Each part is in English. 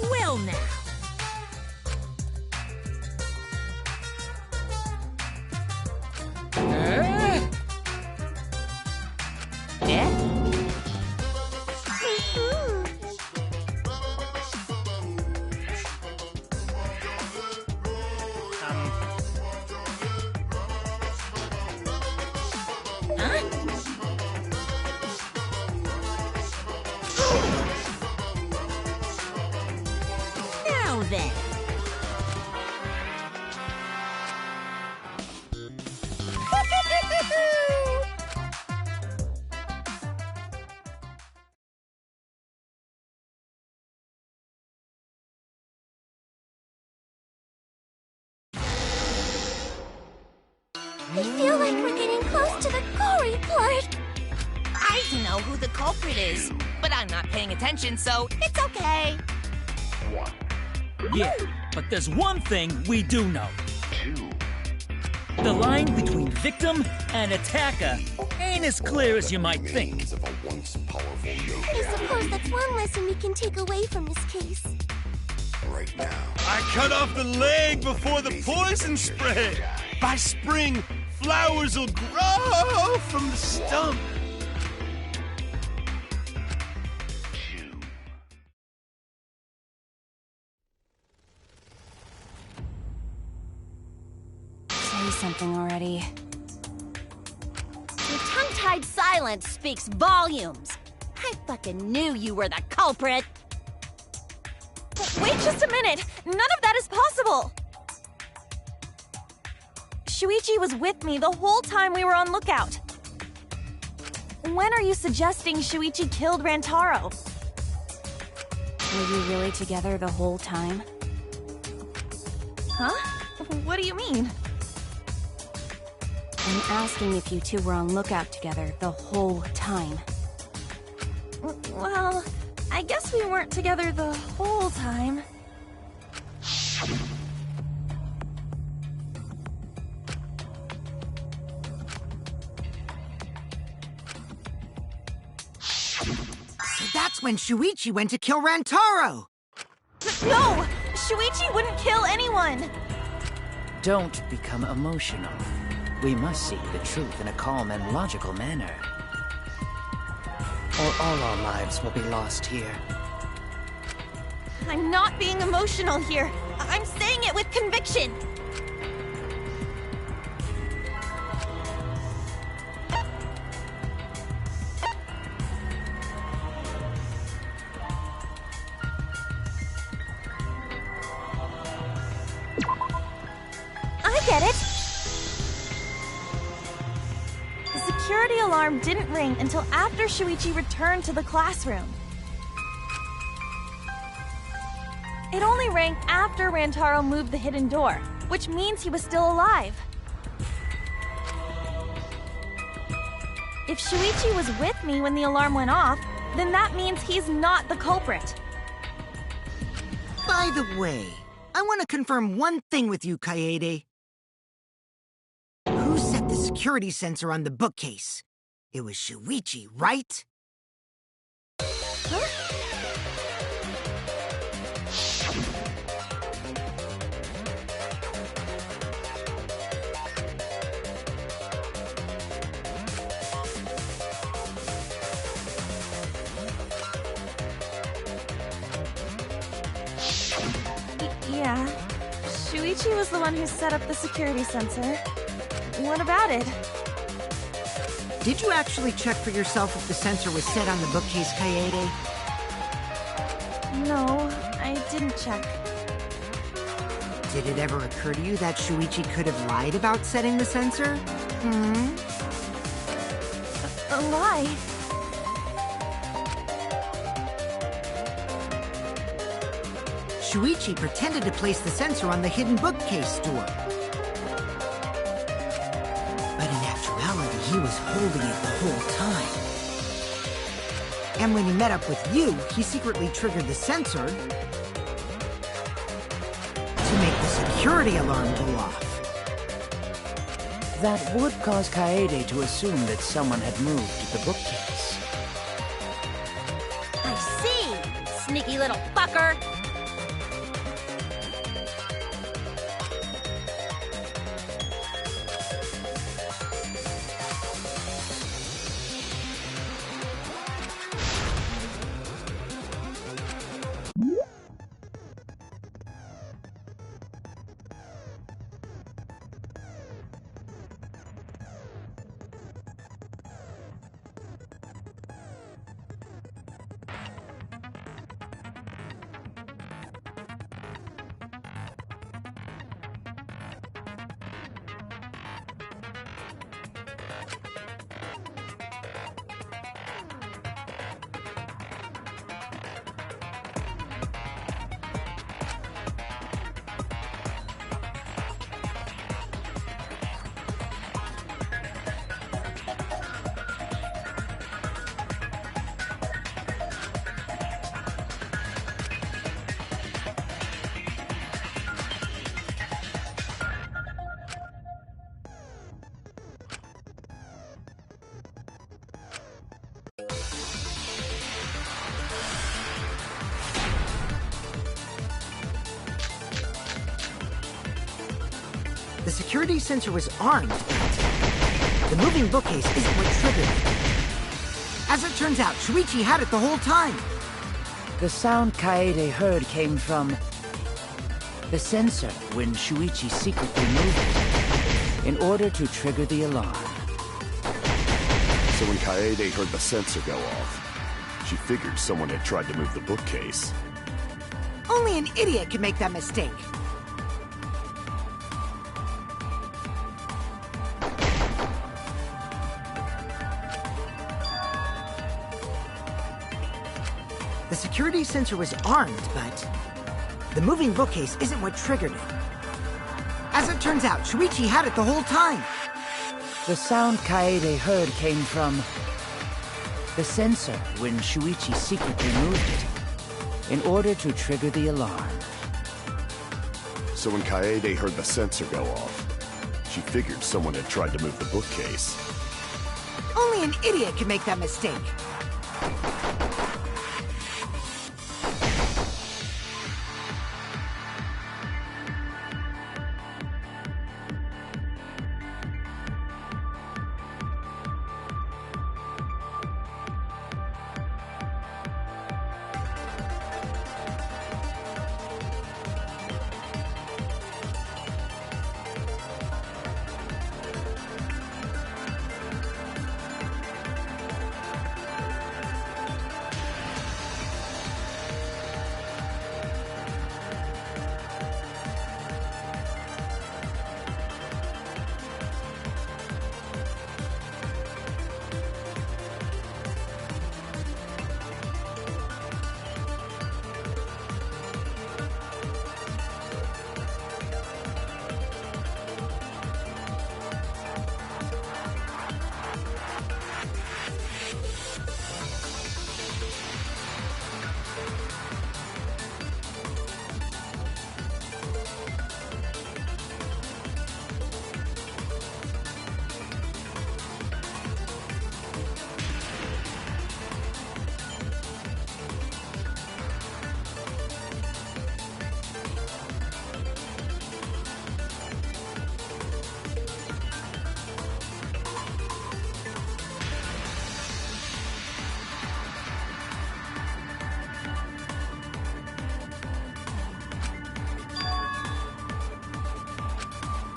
Well now. Now then. I feel like we're getting close to the gory part. I don't know who the culprit is, but I'm not paying attention, so it's okay. Yeah, but there's one thing we do know. The line between victim and attacker ain't as clear as you might think. I suppose that's one lesson we can take away from this case. Right now. I cut off the leg before the poison spread. By spring, flowers will grow from the stump. Say something already. Your tongue-tied silence speaks volumes. I fucking knew you were the culprit. Wait just a minute! None of that is possible! Shuichi was with me the whole time we were on lookout. When are you suggesting Shuichi killed Rantaro? Were you really together the whole time? Huh? What do you mean? I'm asking if you two were on lookout together the whole time. Well, I guess we weren't together the whole time. So that's when Shuichi went to kill Rantaro! No! Shuichi wouldn't kill anyone! Don't become emotional. We must seek the truth in a calm and logical manner. Or all our lives will be lost here. I'm not being emotional here. I'm saying it with conviction. I get it. The security alarm didn't ring until after Shuichi returned to the classroom. It only rang after Rantaro moved the hidden door, which means he was still alive. If Shuichi was with me when the alarm went off, then that means he's not the culprit. By the way, I want to confirm one thing with you, Kaede. Who set the security sensor on the bookcase? It was Shuichi, right? Huh? Shuichi was the one who set up the security sensor. What about it? Did you actually check for yourself if the sensor was set on the bookcase, Kaede? No, I didn't check. Did it ever occur to you that Shuichi could have lied about setting the sensor? A lie? Shuichi pretended to place the sensor on the hidden bookcase door. But in actuality, he was holding it the whole time. And when he met up with you, he secretly triggered the sensor to make the security alarm go off. That would cause Kaede to assume that someone had moved the bookcase. I see, sneaky little fucker. The security sensor was armed, but the moving bookcase isn't what triggered it. As it turns out, Shuichi had it the whole time. The sound Kaede heard came from the sensor when Shuichi secretly moved it in order to trigger the alarm. So when Kaede heard the sensor go off, she figured someone had tried to move the bookcase. Only an idiot could make that mistake. The security sensor was armed, but the moving bookcase isn't what triggered it. As it turns out, Shuichi had it the whole time. The sound Kaede heard came from the sensor when Shuichi secretly moved it in order to trigger the alarm. So when Kaede heard the sensor go off, she figured someone had tried to move the bookcase. Only an idiot could make that mistake.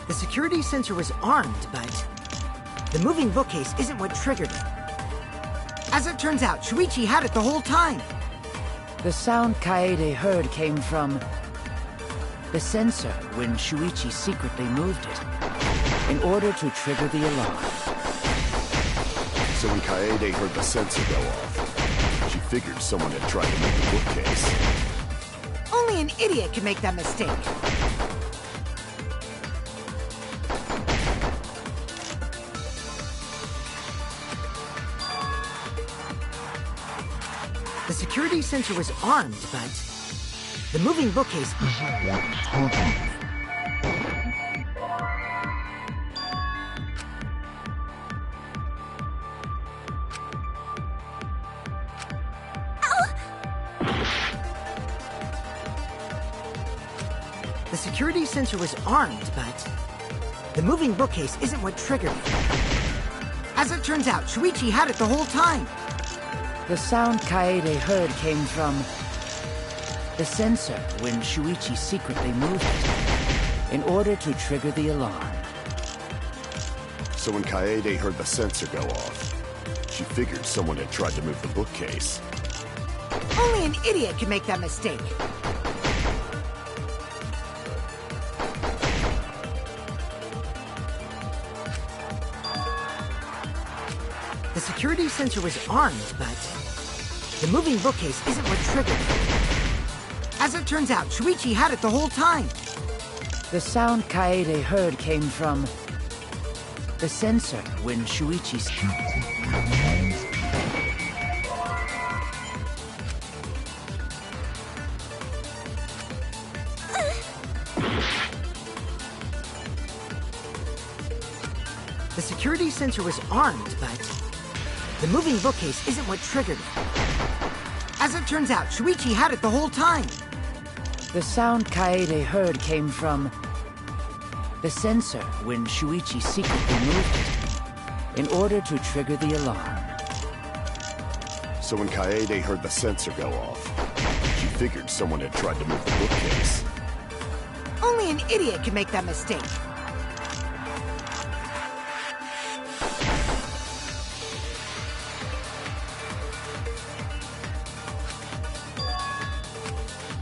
The security sensor was armed, but the moving bookcase isn't what triggered it. As it turns out, Shuichi had it the whole time. The sound Kaede heard came from the sensor when Shuichi secretly moved it, in order to trigger the alarm. So when Kaede heard the sensor go off, she figured someone had tried to move the bookcase. Only an idiot can make that mistake. The security sensor was armed, but the moving bookcase isn't what triggered it. The security sensor was armed, but the moving bookcase isn't what triggered it. As it turns out, Shuichi had it the whole time. The sound Kaede heard came from the sensor when Shuichi secretly moved it, in order to trigger the alarm. So when Kaede heard the sensor go off, she figured someone had tried to move the bookcase. Only an idiot can make that mistake. The security sensor was armed, but the moving bookcase isn't what triggered it. As it turns out, Shuichi had it the whole time. The sound Kaede heard came from the sensor when Shuichi The security sensor was armed, but the moving bookcase isn't what triggered it. As it turns out, Shuichi had it the whole time. The sound Kaede heard came from the sensor when Shuichi secretly moved it, in order to trigger the alarm. So when Kaede heard the sensor go off, she figured someone had tried to move the bookcase. Only an idiot can make that mistake.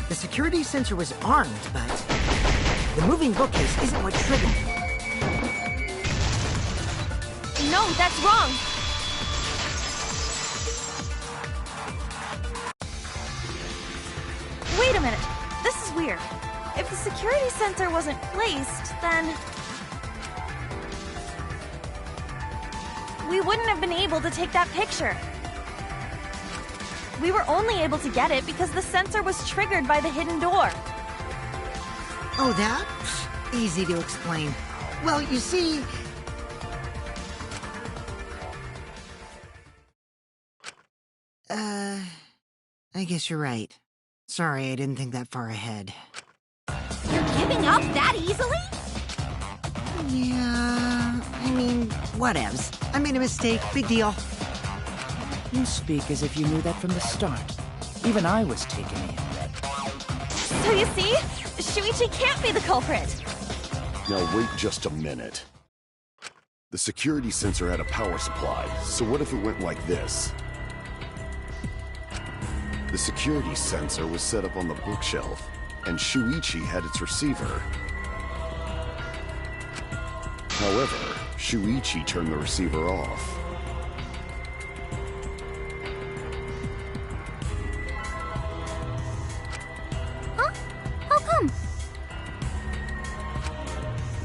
The security sensor was armed, but the moving bookcase isn't what triggered it. No, that's wrong. Wait a minute. This is weird. If the security sensor wasn't placed, then we wouldn't have been able to take that picture. We were only able to get it because the sensor was triggered by the hidden door. Oh, that? Easy to explain. Well, you see... I guess you're right. Sorry, I didn't think that far ahead. You're giving up that easily? Yeah, I mean, whatevs. I made a mistake, big deal. You speak as if you knew that from the start. Even I was taken in. So you see, Shuichi can't be the culprit. Now wait just a minute. The security sensor had a power supply, so what if it went like this? The security sensor was set up on the bookshelf, and Shuichi had its receiver. However, Shuichi turned the receiver off.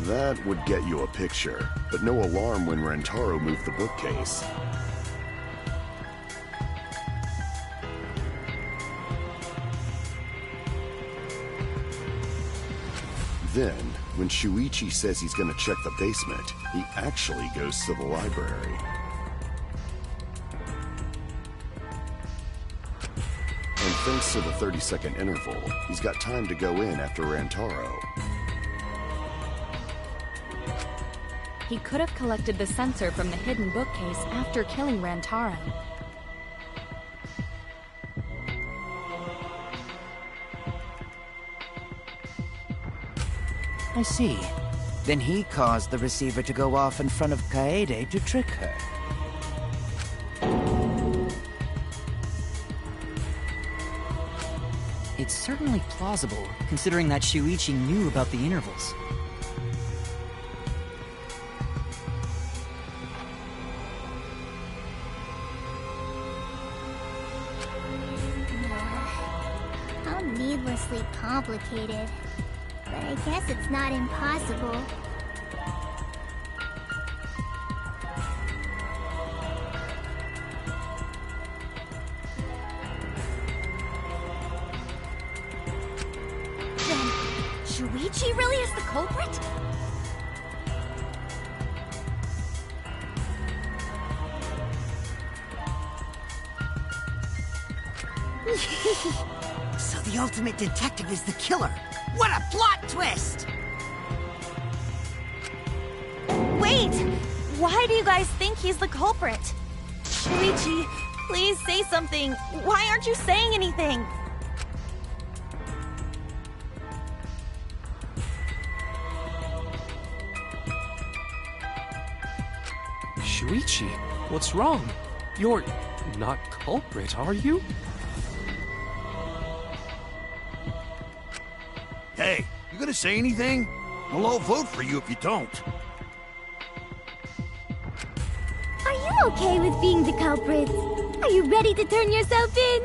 That would get you a picture, but no alarm when Rantaro moved the bookcase. Then, when Shuichi says he's gonna check the basement, he actually goes to the library. And thanks to the 30-second interval, he's got time to go in after Rantaro. He could have collected the sensor from the hidden bookcase after killing Rantaro. I see. Then he caused the receiver to go off in front of Kaede to trick her. It's certainly plausible, considering that Shuichi knew about the intervals. How needlessly complicated. But I guess it's not impossible. Then, Shuichi really is the culprit? So the ultimate detective is the killer. What a plot twist! Wait! Why do you guys think he's the culprit? Shuichi, please say something. Why aren't you saying anything? Shuichi, what's wrong? You're not culprit, are you? Hey, you gonna say anything? Well, I'll vote for you if you don't. Are you okay with being the culprit? Are you ready to turn yourself in?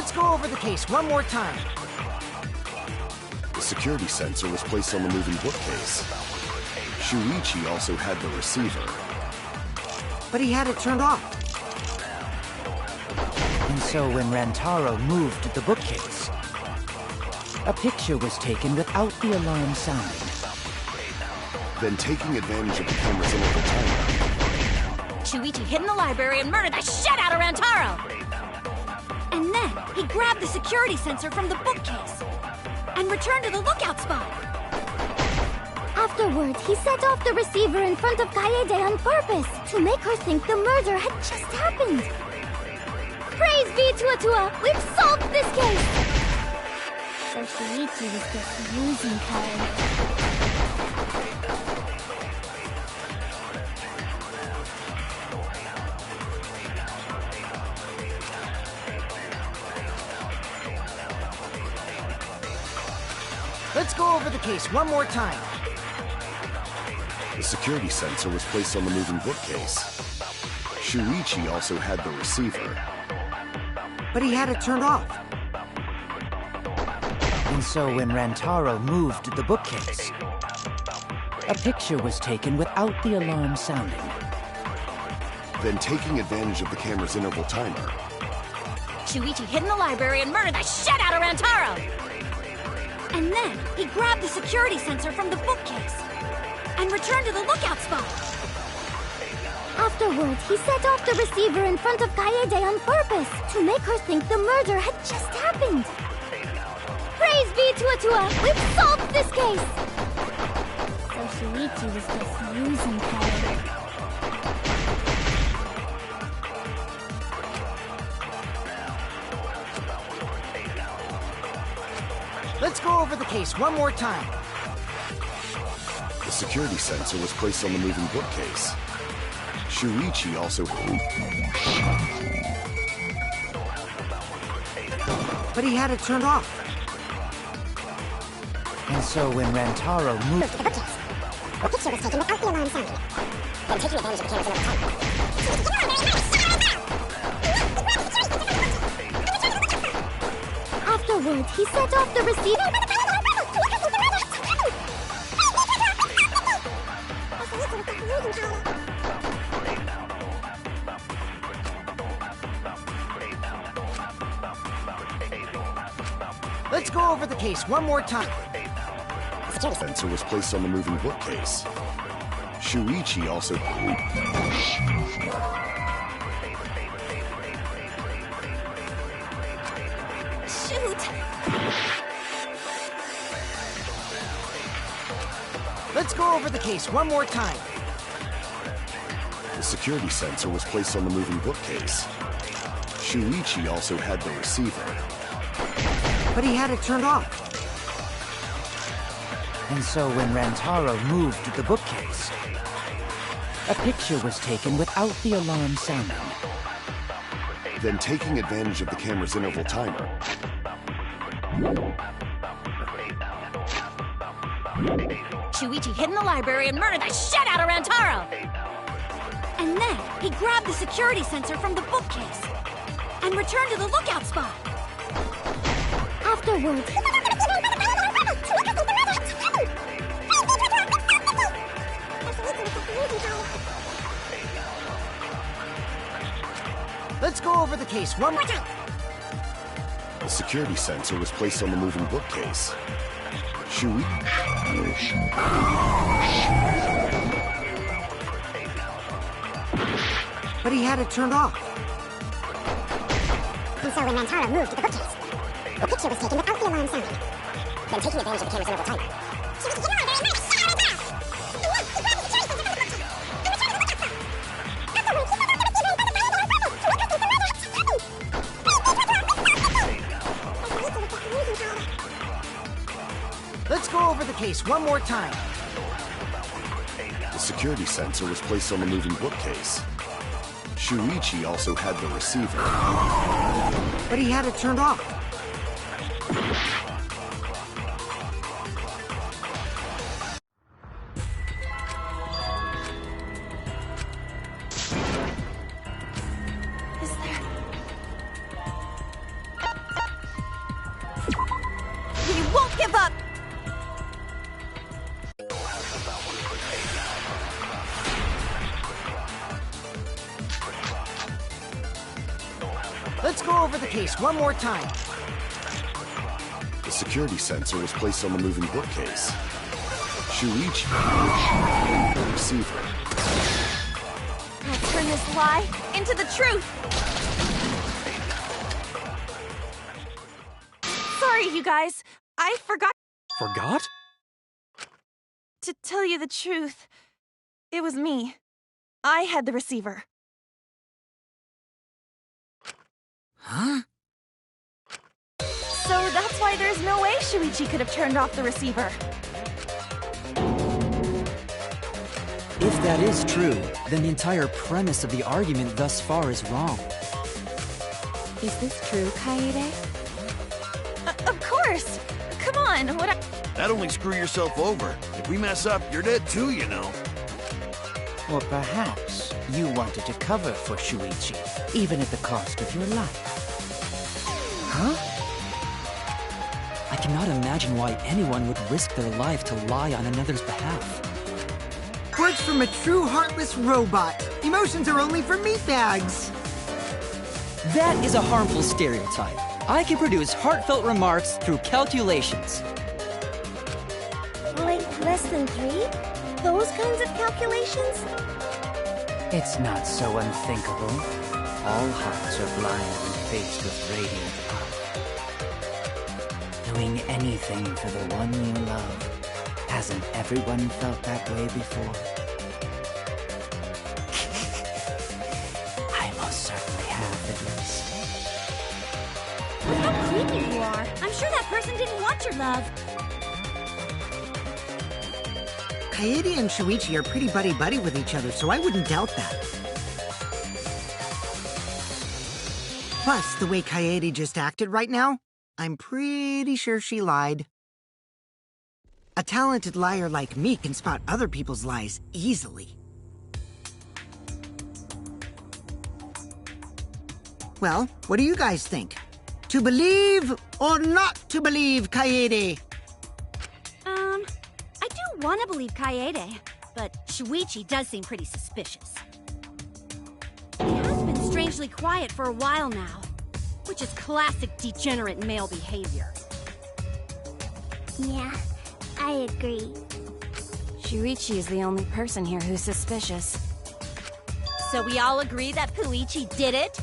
Let's go over the case one more time. The security sensor was placed on the moving bookcase. Shuichi also had the receiver. But he had it turned off. And so when Rantaro moved the bookcase, a picture was taken without the alarm sounding. Then taking advantage of the camera's interval timer, Shuichi hid in the library and murdered the shit out of Rantaro! And then he grabbed the security sensor from the bookcase and returned to the lookout spot. Afterwards, he set off the receiver in front of Kaede on purpose to make her think the murder had just happened. Praise be to Atua! We've solved this case! So Shuichi was just using Kaede. Let's go over the case one more time. the security sensor was placed on the moving bookcase. Shuichi also had the receiver. But he had it turned off. And so when Rantaro moved the bookcase, a picture was taken without the alarm sounding. Then taking advantage of the camera's interval timer, Shuichi hid in the library and murdered the shit out of Rantaro! And then he grabbed the security sensor from the bookcase and returned to the lookout spot. Afterwards, he set off the receiver in front of Kaede on purpose to make her think the murder had just happened. Praise be to Atua! We've solved this case! So Shuichi was just using Kaede. Let's go over the case one more time. the security sensor was placed on the moving bookcase. Shuichi also... But he had it turned off. And so when Rantaro moved the bookcase, a picture was taken without the alarm sounding. Then taking advantage of the camera's interval time. Afterwards, he set off the receiver. Let's go over the case one more time. The security sensor was placed on the moving bookcase. Shuichi also... Shoot! Let's go over the case one more time. The security sensor was placed on the moving bookcase. Shuichi also had the receiver. But he had it turned off. And so when Rantaro moved the bookcase, a picture was taken without the alarm sounding. Then taking advantage of the camera's interval timer, Shuichi hid in the library and murdered the shit out of Rantaro! And then he grabbed the security sensor from the bookcase and returned to the lookout spot. Afterwards, let's go over the case one more time. the security sensor was placed on the moving bookcase. But he had it turned off. and so when Rantaro moved the bookcase, a picture was taken without the alarm sounding. Then taking advantage of the camera's interval timer, Let's go over the case one more time. The security sensor was placed on the moving bookcase. Shuichi also had the receiver. But he had it turned off. give up! Let's go over the case one more time. The security sensor was placed on the moving bookcase. Shuichi, the receiver. I'll turn this lie into the truth! Sorry, you guys. I forgot... Forgot? To tell you the truth, it was me. I had the receiver. Huh? So that's why there's no way Shuichi could have turned off the receiver. If that is true, then the entire premise of the argument thus far is wrong. Is this true, Kaede? Of course! Come on, what That'd only screw yourself over. If we mess up, you're dead too, you know. Or perhaps you wanted to cover for Shuichi, even at the cost of your life. Huh? I cannot imagine why anyone would risk their life to lie on another's behalf. Words from a true heartless robot. Emotions are only for meatbags. That is a harmful stereotype. I can produce heartfelt remarks through calculations. Like less than 3? Those kinds of calculations? It's not so unthinkable. All hearts are blind when faced with radiant love. Doing anything for the one you love. Hasn't everyone felt that way before? I most certainly have, at least. How creepy you are. I'm sure that person didn't want your love. Kaede and Shuichi are pretty buddy-buddy with each other, so I wouldn't doubt that. Plus, the way Kaede just acted right now, I'm pretty sure she lied. A talented liar like me can spot other people's lies easily. Well, what do you guys think? To believe or not to believe, Kaede? I do want to believe Kaede, but Shuichi does seem pretty suspicious. He has been strangely quiet for a while now, which is classic degenerate male behavior. Yeah, I agree. Shuichi is the only person here who's suspicious. So we all agree that Puichi did it?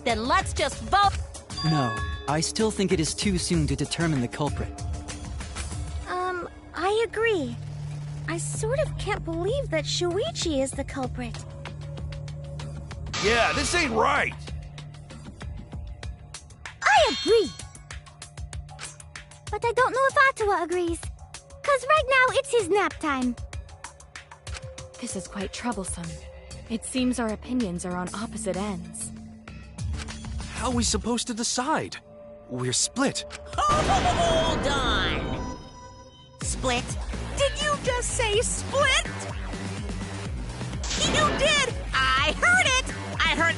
Then let's just vote! No, I still think it is too soon to determine the culprit. I agree. I sort of can't believe that Shuichi is the culprit. Yeah, this ain't right. I agree. But I don't know if Atua agrees. 'Cause right now it's his nap time. This is quite troublesome. It seems our opinions are on opposite ends. How are we supposed to decide? We're split. Hold on! Split? Did you just say split? You did! I heard it! I heard...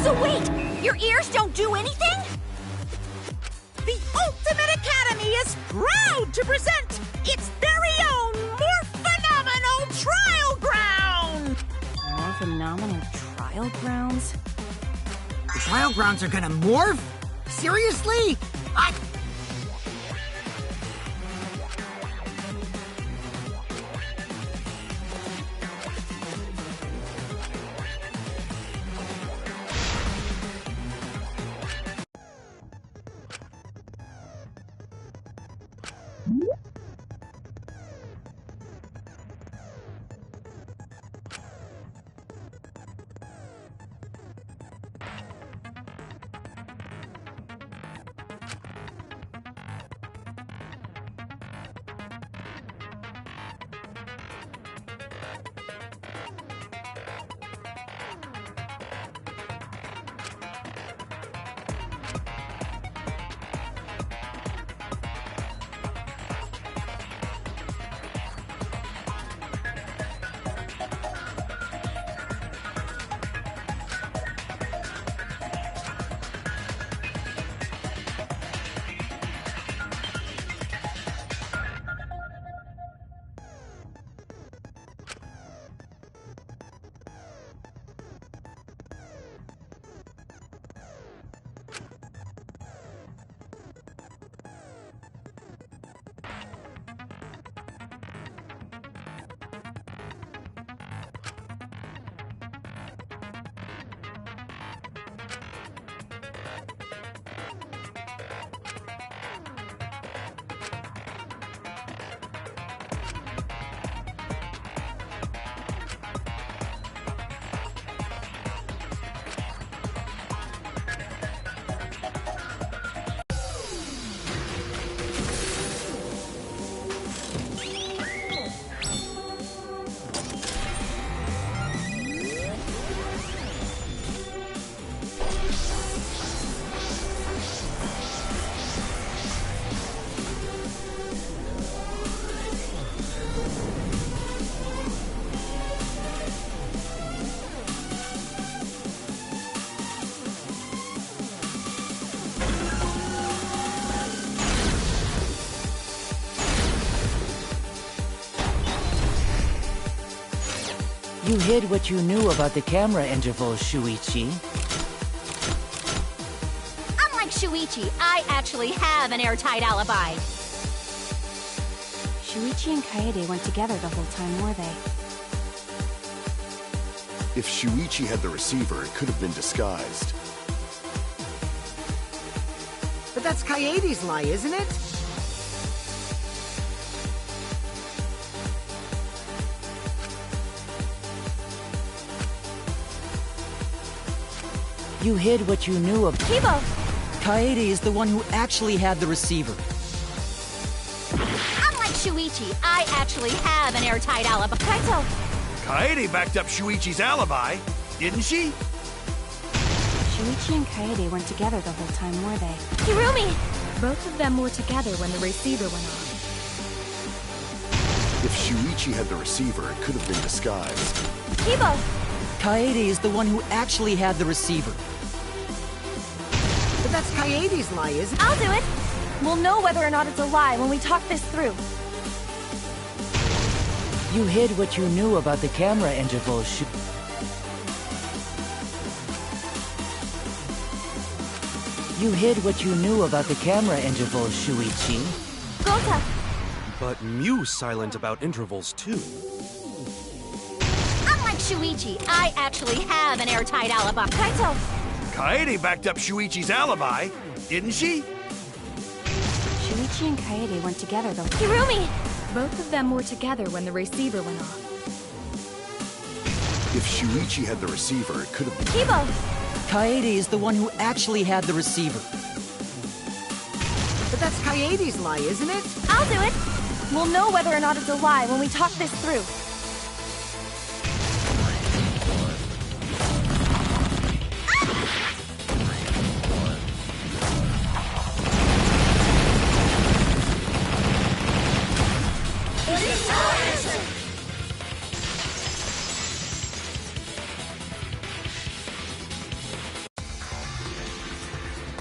So wait, your ears don't do anything? The Ultimate Academy is proud to present its very own more phenomenal trial ground! More phenomenal trial grounds? The trial grounds are gonna morph? Seriously? You hid what you knew about the camera intervals, Shuichi. Unlike Shuichi, I actually have an airtight alibi. Shuichi and Kaede weren't together the whole time, were they? If Shuichi had the receiver, it could have been disguised. But that's Kaede's lie, isn't it? You hid what you knew of— Kibo! Kaede is the one who actually had the receiver. Unlike Shuichi, I actually have an airtight alibi. Kaito! Kaede backed up Shuichi's alibi, didn't she? Shuichi and Kaede weren't together the whole time, were they? Hirumi! Both of them were together when the receiver went off. If Shuichi had the receiver, it could have been disguised. Kibo! Kaede is the one who actually had the receiver. But that's Kaede's lie, isn't it? I'll do it! We'll know whether or not it's a lie when we talk this through. You hid what you knew about the camera intervals, You hid what you knew about the camera intervals, Shuichi. Gota! But Mew's silent about intervals, too. Unlike Shuichi, I actually have an airtight alibi. Kaito! Kaede backed up Shuichi's alibi, didn't she? Shuichi and Kaede weren't together though. Hirumi! Both of them were together when the receiver went off. If Shuichi had the receiver, it could have been— Kibo! Kaede is the one who actually had the receiver. But that's Kaede's lie, isn't it? I'll do it! We'll know whether or not it's a lie when we talk this through.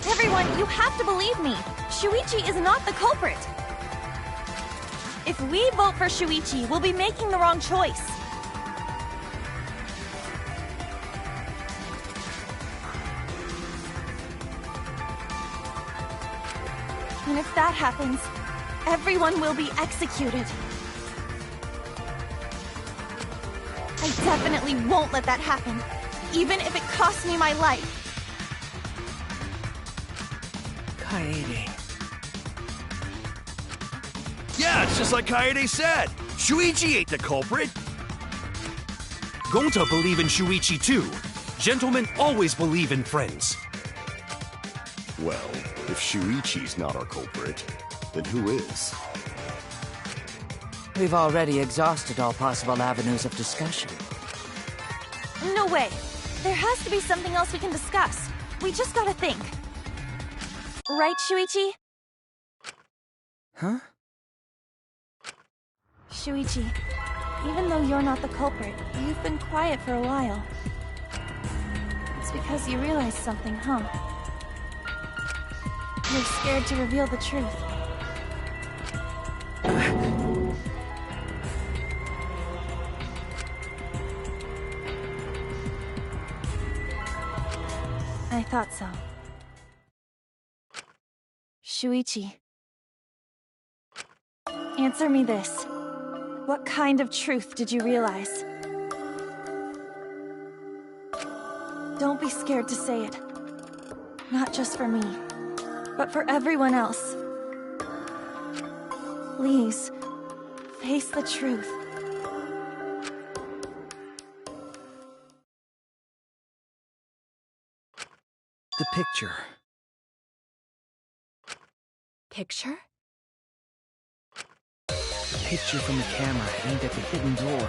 Everyone, you have to believe me. Shuichi is not the culprit. If we vote for Shuichi, we'll be making the wrong choice. And if that happens, everyone will be executed. I definitely won't let that happen, even if it costs me my life. Kaede. Yeah, it's just like Kaede said. Shuichi ain't the culprit. Gonta believe in Shuichi, too. Gentlemen always believe in friends. Well, if Shuichi's not our culprit, then who is? We've already exhausted all possible avenues of discussion. No way. There has to be something else we can discuss. We just gotta think. Right, Shuichi? Huh? Shuichi, even though you're not the culprit, you've been quiet for a while. It's because you realized something, huh? You're scared to reveal the truth. I thought so. Shuichi. Answer me this. What kind of truth did you realize? Don't be scared to say it. Not just for me, but for everyone else. Please, face the truth. The picture. Picture? The picture from the camera aimed at the hidden door,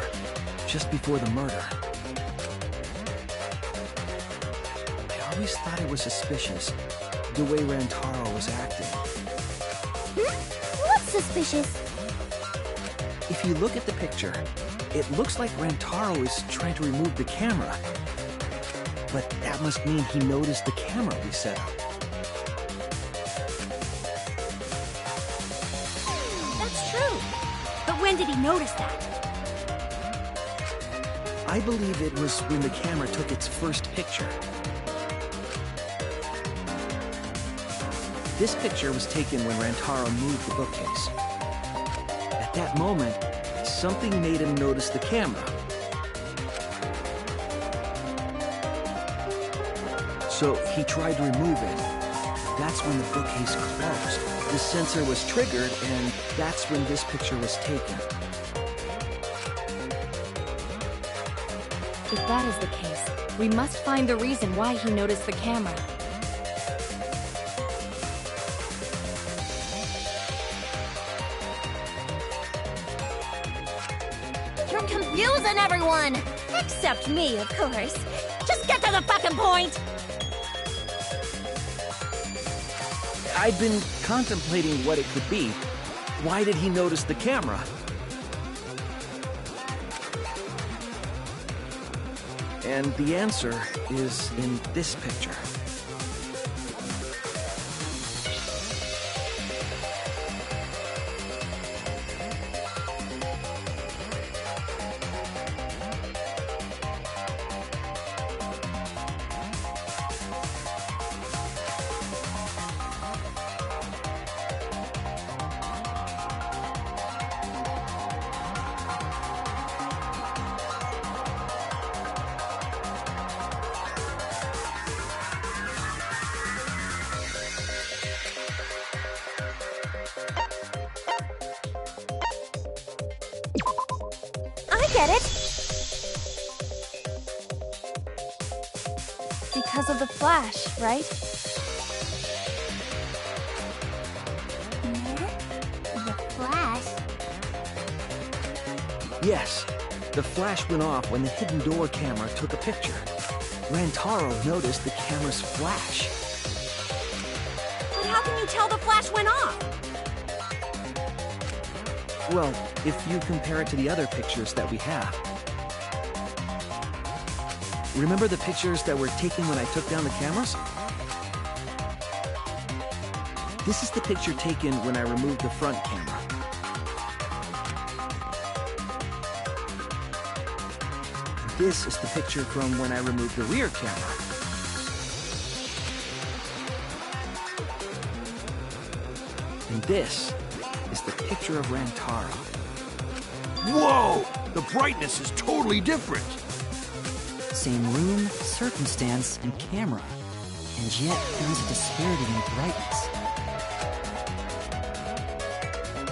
just before the murder. I always thought it was suspicious, the way Rantaro was acting. What's suspicious? If you look at the picture, it looks like Rantaro is trying to remove the camera. But that must mean he noticed the camera we set up. That's true. But when did he notice that? I believe it was when the camera took its first picture. This picture was taken when Rantaro moved the bookcase. At that moment, something made him notice the camera. So he tried to remove it. That's when the bookcase closed. The sensor was triggered, and that's when this picture was taken. If that is the case, we must find the reason why he noticed the camera. You're confusing everyone! Except me, of course. Just get to the fucking point! I've been contemplating what it could be. Why did he notice the camera? And the answer is in this picture. I get it! Because of the flash, right? The flash? Yes, the flash went off when the hidden door camera took a picture. Rantaro noticed the camera's flash. But how can you tell the flash went off? Well, if you compare it to the other pictures that we have. Remember the pictures that were taken when I took down the cameras? This is the picture taken when I removed the front camera. This is the picture from when I removed the rear camera. And this is the picture of Rantaro. Whoa! The brightness is totally different. Same room, circumstance, and camera. And yet, there is a disparity in brightness.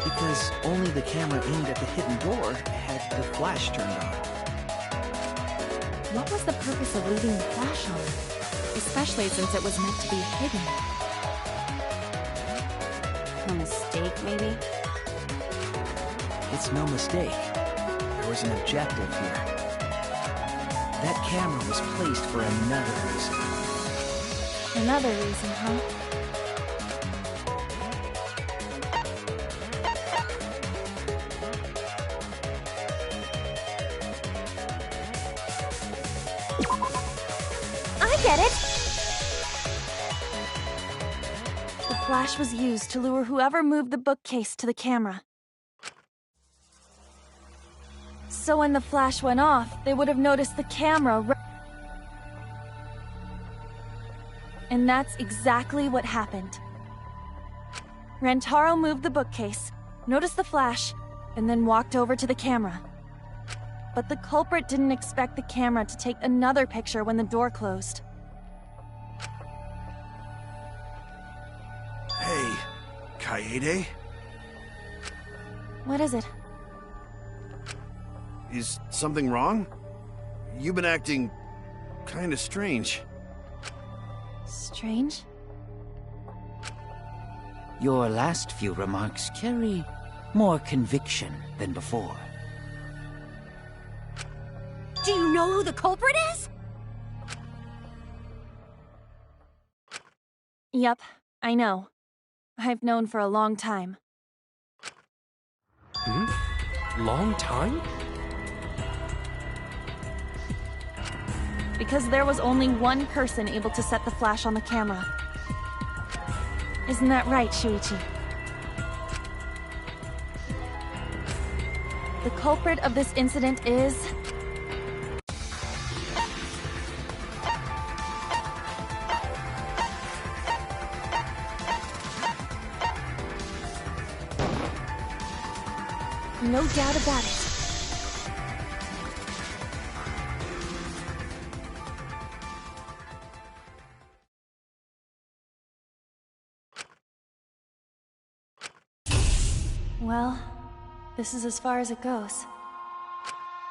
Because only the camera aimed at the hidden door had the flash turned on. What was the purpose of leaving the flash on? Especially since it was meant to be hidden. A mistake, maybe? It's no mistake. There was an objective here. That camera was placed for another reason. Another reason, huh? I get it! The flash was used to lure whoever moved the bookcase to the camera. So when the flash went off, they would have noticed the camera. And that's exactly what happened. Rantaro moved the bookcase, noticed the flash, and then walked over to the camera. But the culprit didn't expect the camera to take another picture when the door closed. Hey, Kaede? What is it? Is something wrong? You've been acting kinda strange. Strange? Your last few remarks carry more conviction than before. Do you know who the culprit is? Yep, I know. I've known for a long time. Long time? Because there was only one person able to set the flash on the camera. Isn't that right, Shuichi? The culprit of this incident is... No doubt about it. Well, this is as far as it goes.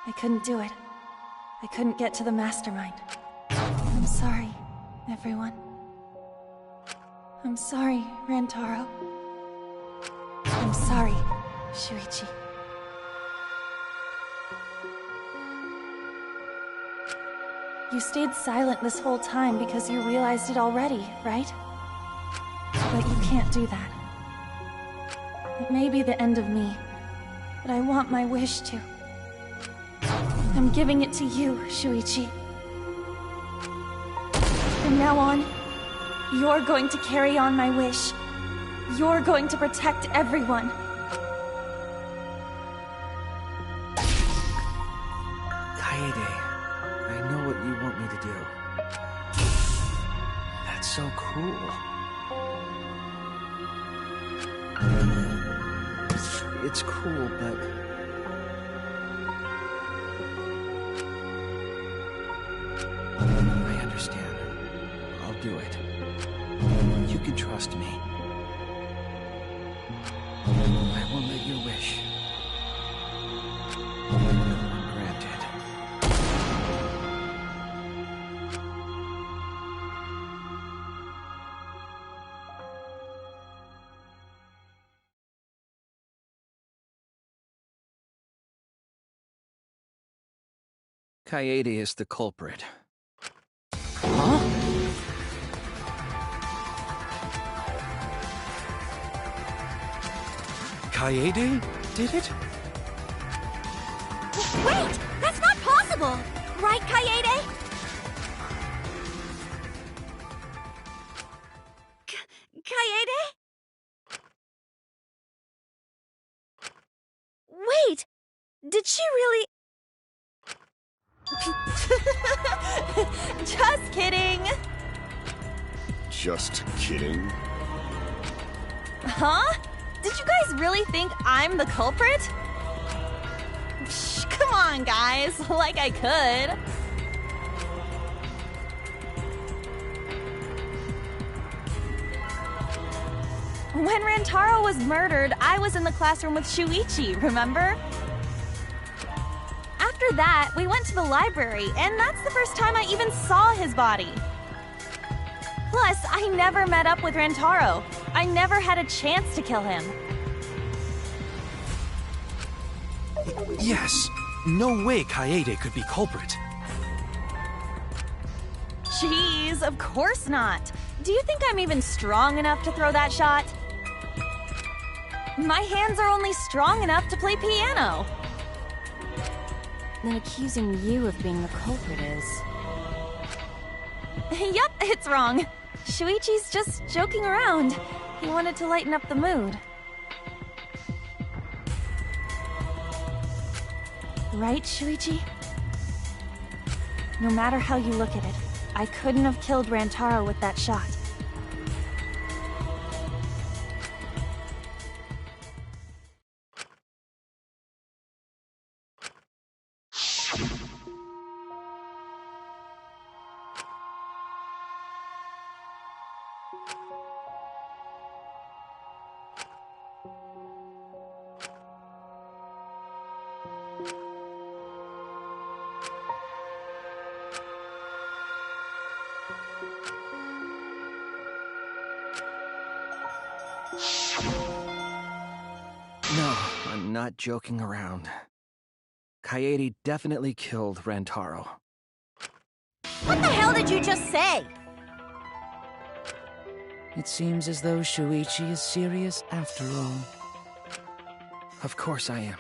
I couldn't do it. I couldn't get to the mastermind. I'm sorry, everyone. I'm sorry, Rantaro. I'm sorry, Shuichi. You stayed silent this whole time because you realized it already, right? But you can't do that. It may be the end of me, but I want my wish to. I'm giving it to you, Shuichi. From now on, you're going to carry on my wish. You're going to protect everyone. Kaede, I know what you want me to do. That's so cool. It's cool, but... I understand. I'll do it. You can trust me. I won't let your wish go ungranted. Kaede is the culprit. Huh? Kaede did it? Wait! That's not possible! Right, Kaede? Kaede? Wait! Did she really... Just kidding! Just kidding? Huh? Did you guys really think I'm the culprit? Psh, come on, guys. Like I could. When Rantaro was murdered, I was in the classroom with Shuichi, remember? After that, we went to the library, and that's the first time I even saw his body. Plus, I never met up with Rantaro. I never had a chance to kill him. Yes. No way Kaede could be culprit. Jeez, of course not. Do you think I'm even strong enough to throw that shot? My hands are only strong enough to play piano. Then accusing you of being the culprit is... Yep, it's wrong. Shuichi's just joking around. He wanted to lighten up the mood. Right, Shuichi? No matter how you look at it, I couldn't have killed Rantaro with that shot. No, I'm not joking around. Kaede definitely killed Rantaro. What the hell did you just say? It seems as though Shuichi is serious after all. Of course I am.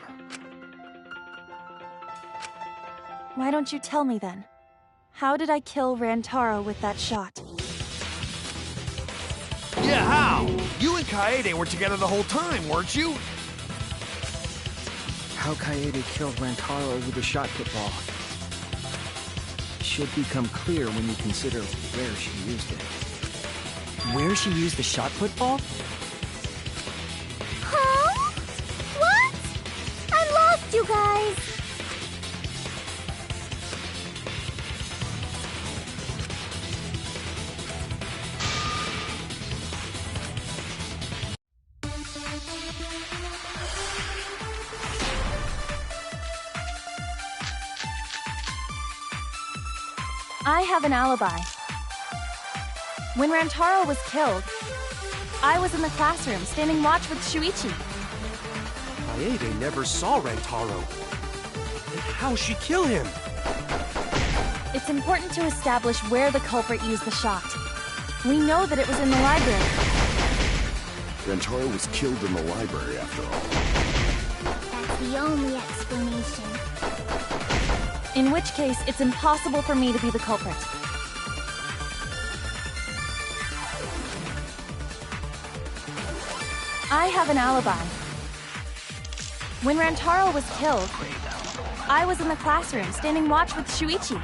Why don't you tell me then? How did I kill Rantaro with that shot? Yeah, how? You and Kaede were together the whole time, weren't you? How Kaede killed Rantaro with a shot put ball should become clear when you consider where she used it. Where she used the shot put ball? Huh? What? I'm missed you guys. I have an alibi. When Rantaro was killed, I was in the classroom standing watch with Shuichi. Kaede never saw Rantaro. Then how'd she kill him? It's important to establish where the culprit used the shot. We know that it was in the library. Rantaro was killed in the library after all. That's the only explanation. In which case, it's impossible for me to be the culprit. I have an alibi. When Rantaro was killed, I was in the classroom standing watch with Shuichi.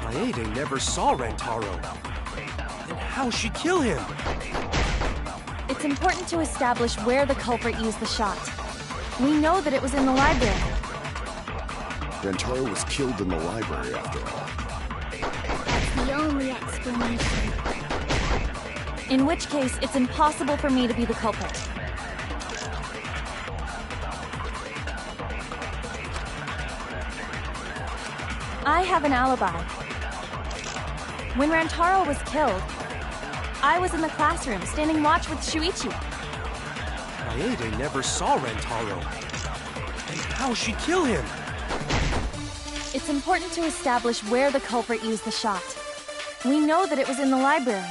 Kaede never saw Rantaro. Then how'd she kill him? It's important to establish where the culprit used the shot. We know that it was in the library. Rantaro was killed in the library after all. That's the only explanation. In which case, it's impossible for me to be the culprit. I have an alibi. When Rantaro was killed, I was in the classroom standing watch with Shuichi. Kaede never saw Rantaro. Then how'd she kill him? It's important to establish where the culprit used the shot. We know that it was in the library.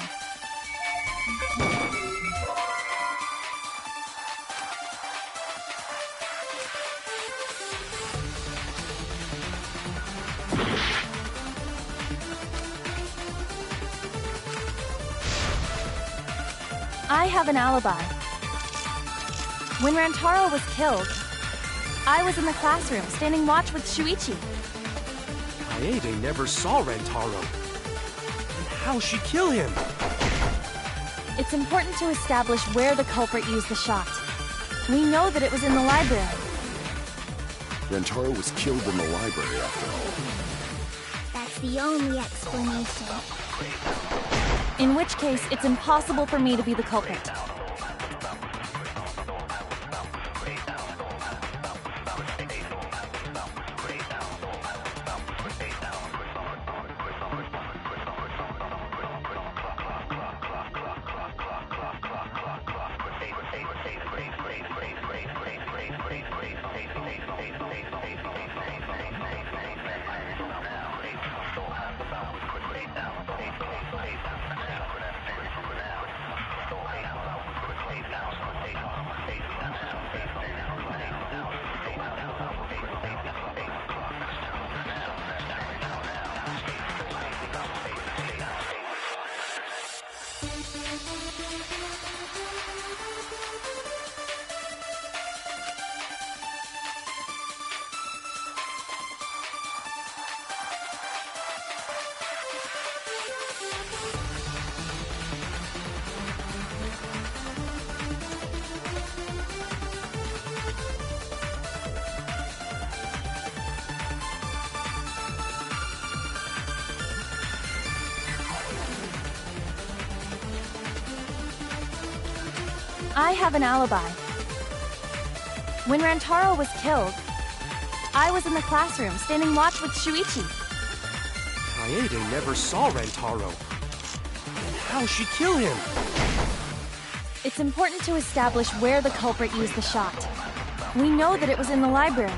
I have an alibi. When Rantaro was killed, I was in the classroom standing watch with Shuichi. Kaede never saw Rantaro. Then how'd she kill him? It's important to establish where the culprit used the shot. We know that it was in the library. Rantaro was killed in the library after all. That's the only explanation. In which case, it's impossible for me to be the culprit. I have an alibi. When Rantaro was killed, I was in the classroom standing watch with Shuichi. Kaede never saw Rantaro. Then how'd she kill him? It's important to establish where the culprit used the shot. We know that it was in the library.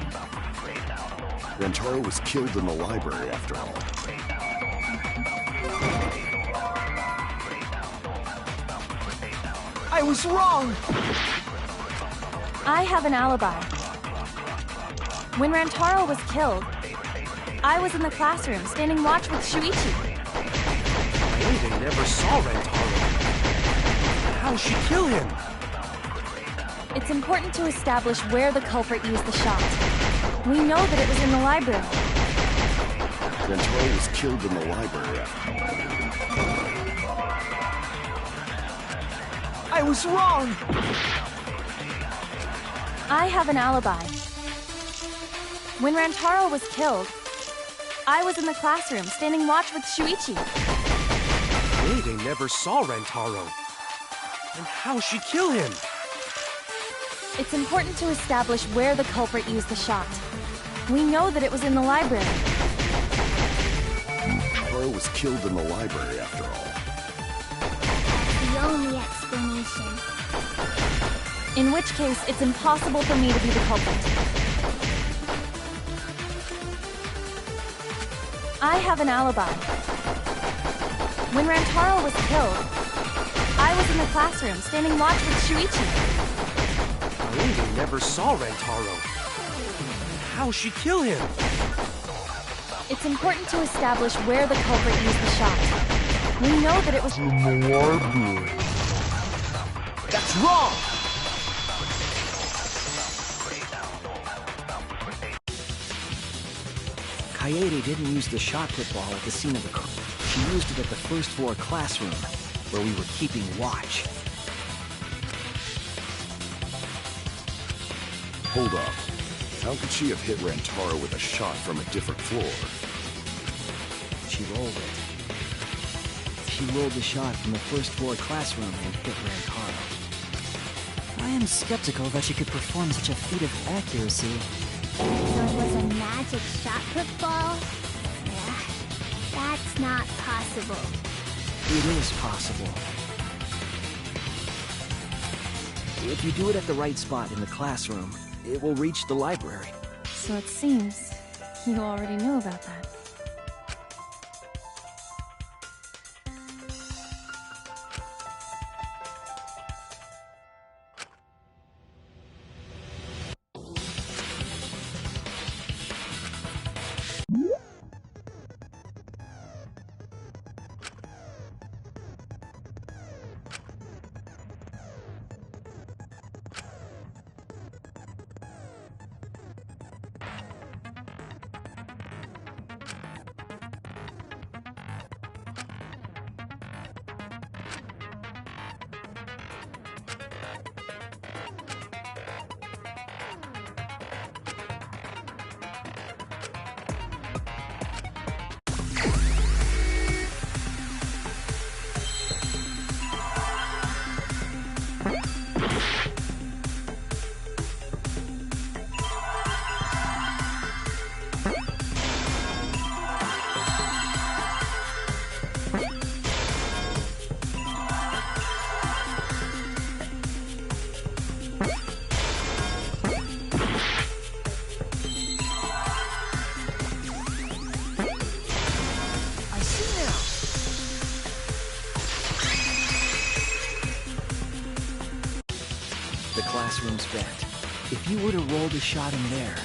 Rantaro was killed in the library after all. I was wrong! I have an alibi. When Rantaro was killed, I was in the classroom standing watch with Shuichi. Kaede never saw Rantaro. How'd she kill him? It's important to establish where the culprit used the shot. We know that it was in the library. Rantaro was killed in the library after all. I was wrong! I have an alibi. When Rantaro was killed, I was in the classroom, standing watch with Shuichi. Kaede never saw Rantaro. And how'd she kill him? It's important to establish where the culprit used the shot. We know that it was in the library. Rantaro was killed in the library, after all. The only explanation. In which case, it's impossible for me to be the culprit. I have an alibi. When Rantaro was killed, I was in the classroom, standing watch with Shuichi. Kaede never saw Rantaro. How'd she kill him? It's important to establish where the culprit used the shot. We know that it was in the library. That's wrong! Kaede didn't use the shot put ball at the scene of the crime. She used it at the first floor classroom, where we were keeping watch. Hold up. How could she have hit Rantaro with a shot from a different floor? She rolled it. She rolled the shot from the first floor classroom and hit Rantaro. I am skeptical that she could perform such a feat of accuracy. So it was a magic shot put ball? Yeah, that's not possible. It is possible. If you do it at the right spot in the classroom, it will reach the library. So it seems you already know about that. The classroom's bent. If you were to roll the shot in there,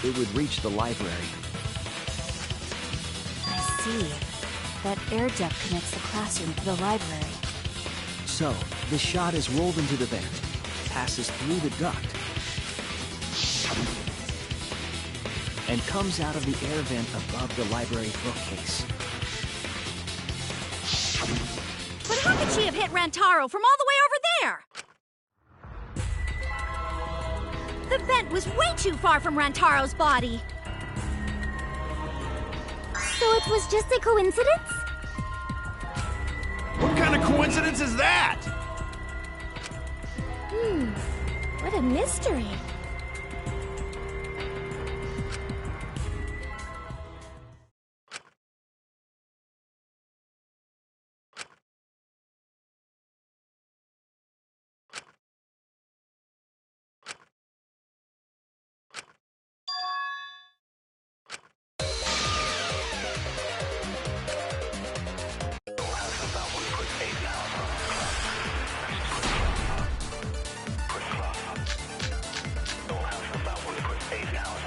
it would reach the library. I see. That air duct connects the classroom to the library. So, the shot is rolled into the vent, passes through the duct, and comes out of the air vent above the library bookcase. But how could she have hit Rantaro from all the way over there? The vent was way too far from Rantaro's body. So it was just a coincidence? What kind of coincidence is that? What a mystery.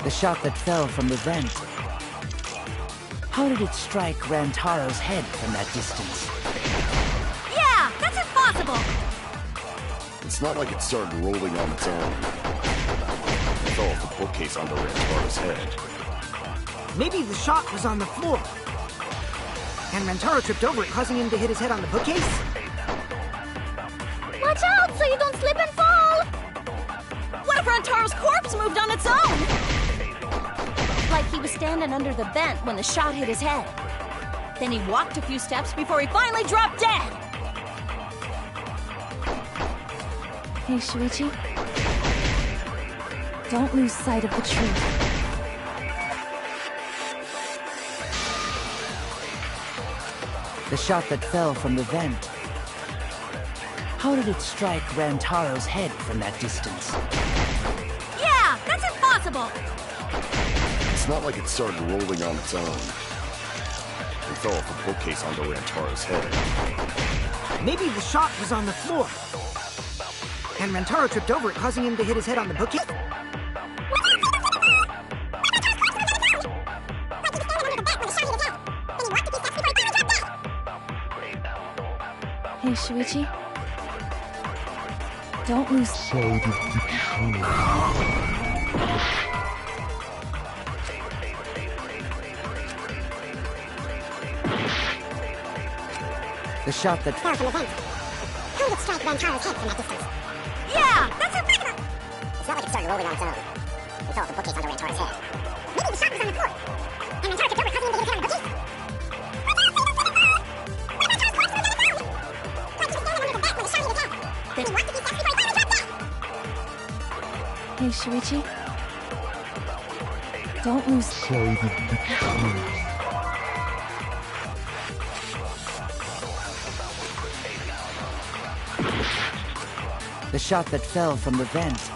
The shot that fell from the vent. How did it strike Rantaro's head from that distance? Yeah, that's impossible! It's not like it started rolling on its own. It fell off the bookcase onto Rantaro's head. Maybe the shot was on the floor. And Rantaro tripped over it, causing him to hit his head on the bookcase? Watch out so you don't slip and fall! What if Rantaro's corpse moved on its own? Like he was standing under the vent when the shot hit his head. Then he walked a few steps before he finally dropped dead! Hey, Shuichi. Don't lose sight of the truth. The shot that fell from the vent. How did it strike Rantaro's head from that distance? Yeah, that's impossible! It's not like it started rolling on its own. It fell off the bookcase onto Rantaro's head. Maybe the shot was on the floor. And Rantaro tripped over it, causing him to hit his head on the bookcase. Hey, Shuichi. Don't lose sight of the truth. The shot that fell from the vent. How did it strike Rantaro's head from that distance? Yeah, that's impossible! It's not like it started rolling on its own. It fell off the bookcase onto Rantaro's head. Maybe the shot was on the floor. And Rantaro tripped over, causing him to hit his head on the bookcase. Hey, Shuichi. Don't lose sight of the truth. The shot that fell from the vent.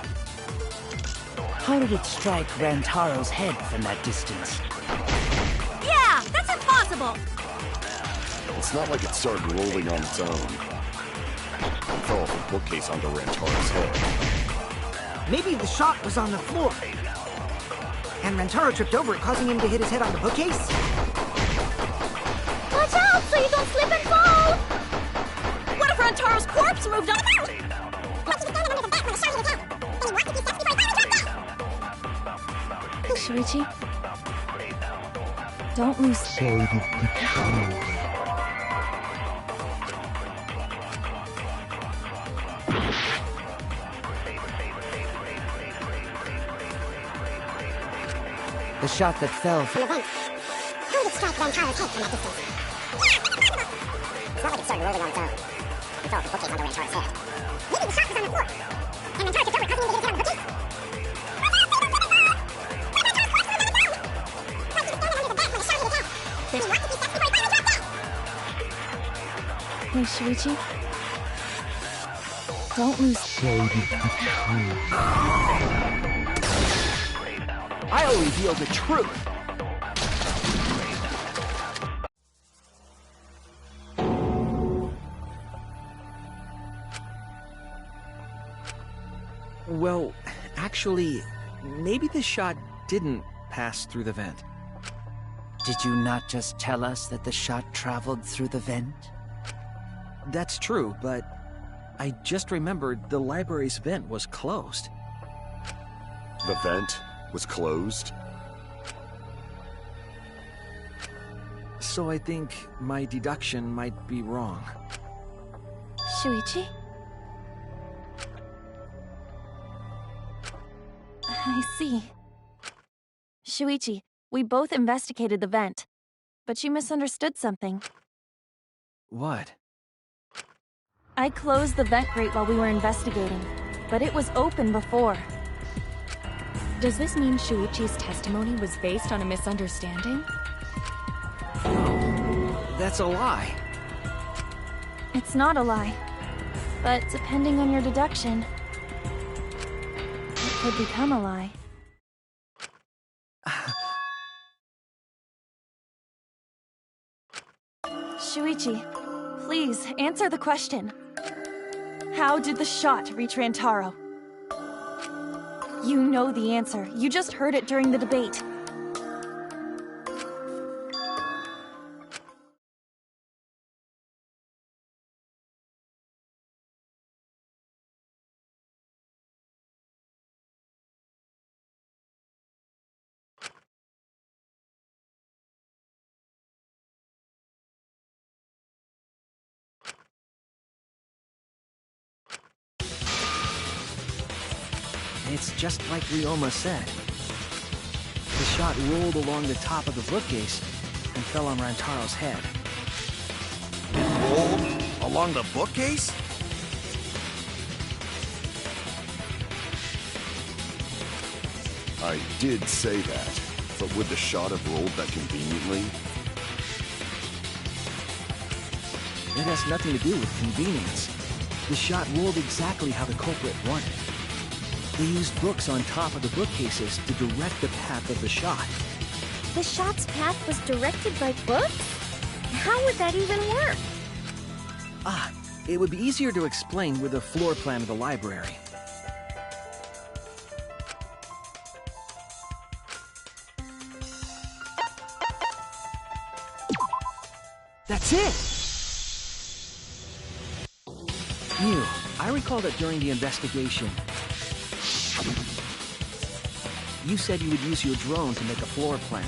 How did it strike Rantaro's head from that distance? Yeah, that's impossible! It's not like it started rolling on its own. It fell off the bookcase onto Rantaro's head. Maybe the shot was on the floor. And Rantaro tripped over it, causing him to hit his head on the bookcase. Watch out so you don't slip and fall! What if Rantaro's corpse moved on? Shuichi, don't lose sight of the truth. The shot that fell from the vent. How did it strike Rantaro's head from that distance? It's not like it started rolling on its own. It fell off the bookcase onto Rantaro's head. Maybe the shot was on the floor. And Rantaro tripped over, causing him to hit his head on the bookcase. Hey, Shuichi. Don't lose sight of the truth. I'll reveal the truth. Well, actually, maybe the shot didn't pass through the vent. Did you not just tell us that the shot traveled through the vent? That's true, but I just remembered the library's vent was closed. The vent was closed? So I think my deduction might be wrong. Shuichi? I see. Shuichi, we both investigated the vent, but you misunderstood something. What? I closed the vent grate while we were investigating, but it was open before. Does this mean Shuichi's testimony was based on a misunderstanding? That's a lie. It's not a lie, but depending on your deduction, it could become a lie. Shuichi, please answer the question. How did the shot reach Rantaro? You know the answer. You just heard it during the debate. It's just like Ryoma said. The shot rolled along the top of the bookcase and fell on Rantaro's head. Rolled along the bookcase? I did say that, but would the shot have rolled that conveniently? It has nothing to do with convenience. The shot rolled exactly how the culprit wanted. They used books on top of the bookcases to direct the path of the shot. The shot's path was directed by books? How would that even work? It would be easier to explain with a floor plan of the library. That's it! Mew, I recall that during the investigation, you said you would use your drone to make a floor plan.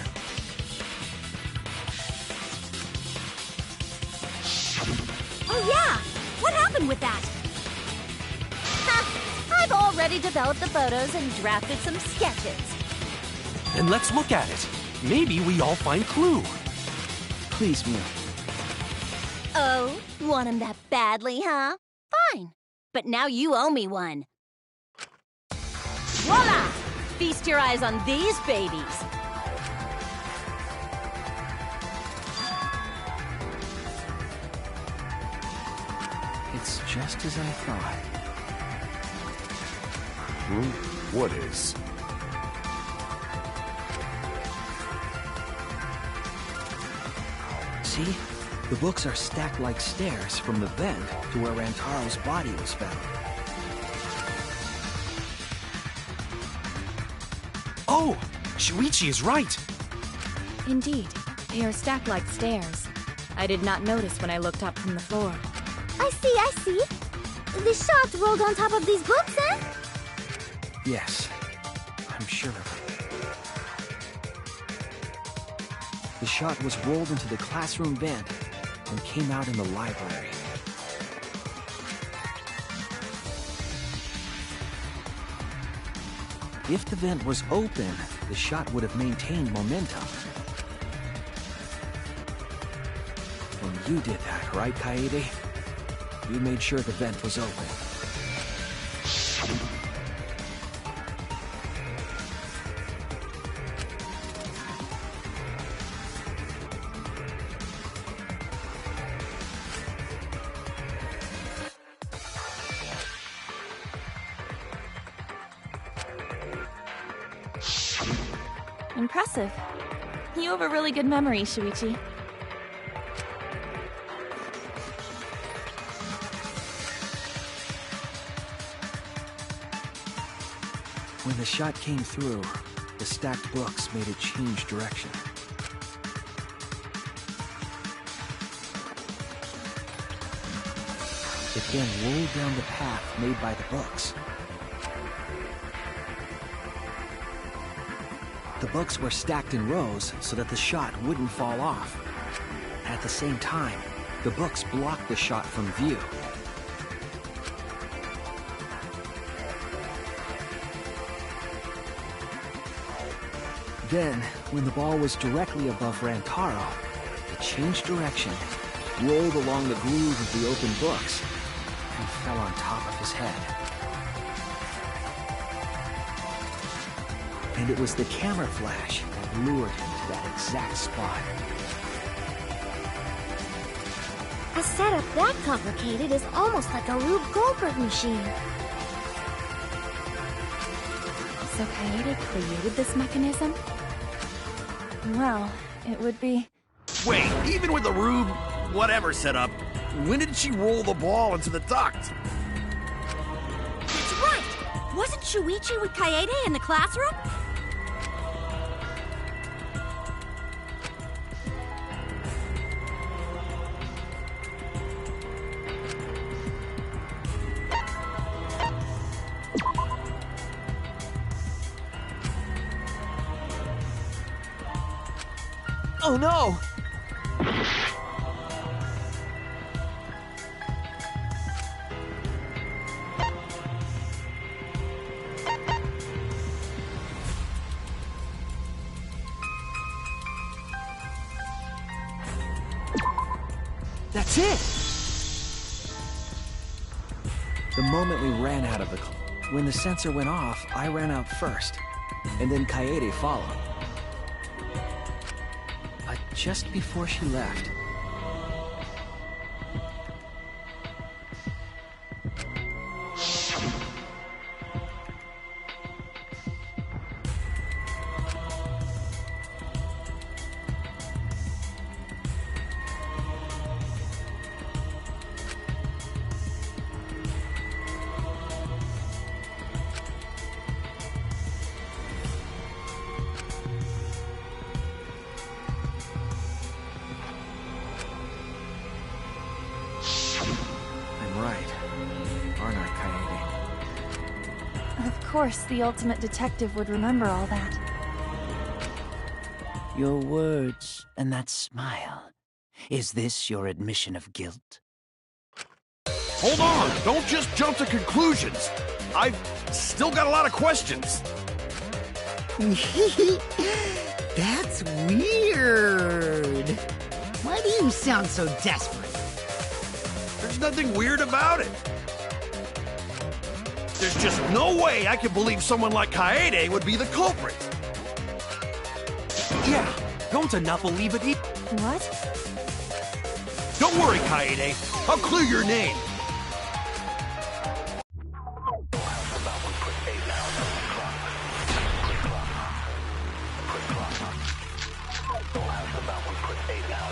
Oh yeah! What happened with that? I've already developed the photos and drafted some sketches. Then let's look at it. Maybe we all find clue. Please, Mew. Oh, want him that badly, huh? Fine. But now you owe me one. Voila! Feast your eyes on these babies. It's just as I thought. What is? See? The books are stacked like stairs from the vent to where Rantaro's body was found. Oh! Shuichi is right! Indeed, they are stacked like stairs. I did not notice when I looked up from the floor. I see. The shot rolled on top of these books, eh? Yes, I'm sure of it. The shot was rolled into the classroom vent and came out in the library. If the vent was open, the shot would have maintained momentum. And you did that, right, Kaede? You made sure the vent was open. Impressive. You have a really good memory, Shuichi. When the shot came through, the stacked books made it change direction. It then rolled down the path made by the books. The books were stacked in rows so that the shot wouldn't fall off. At the same time, the books blocked the shot from view. Then, when the ball was directly above Rantaro, it changed direction, rolled along the groove of the open books, and fell on top of his head. And it was the camera flash that lured him to that exact spot. A setup that complicated is almost like a Rube Goldberg machine. So Kaede created this mechanism? Well, it would be... Wait, even with the Rube whatever setup, when did she roll the ball into the duct? That's right! Wasn't Shuichi with Kaede in the classroom? Oh no! That's it! The moment we ran out of the... When the sensor went off, I ran out first. And then Kaede followed. But just before she left... Of course, the ultimate detective would remember all that. Your words and that smile. Is this your admission of guilt? Hold on! Don't just jump to conclusions! I've still got a lot of questions. That's weird. Why do you sound so desperate? There's nothing weird about it. There's just no way I can believe someone like Kaede would be the culprit. Yeah, don't not believe it either. What? Don't worry, Kaede. I'll clear your name.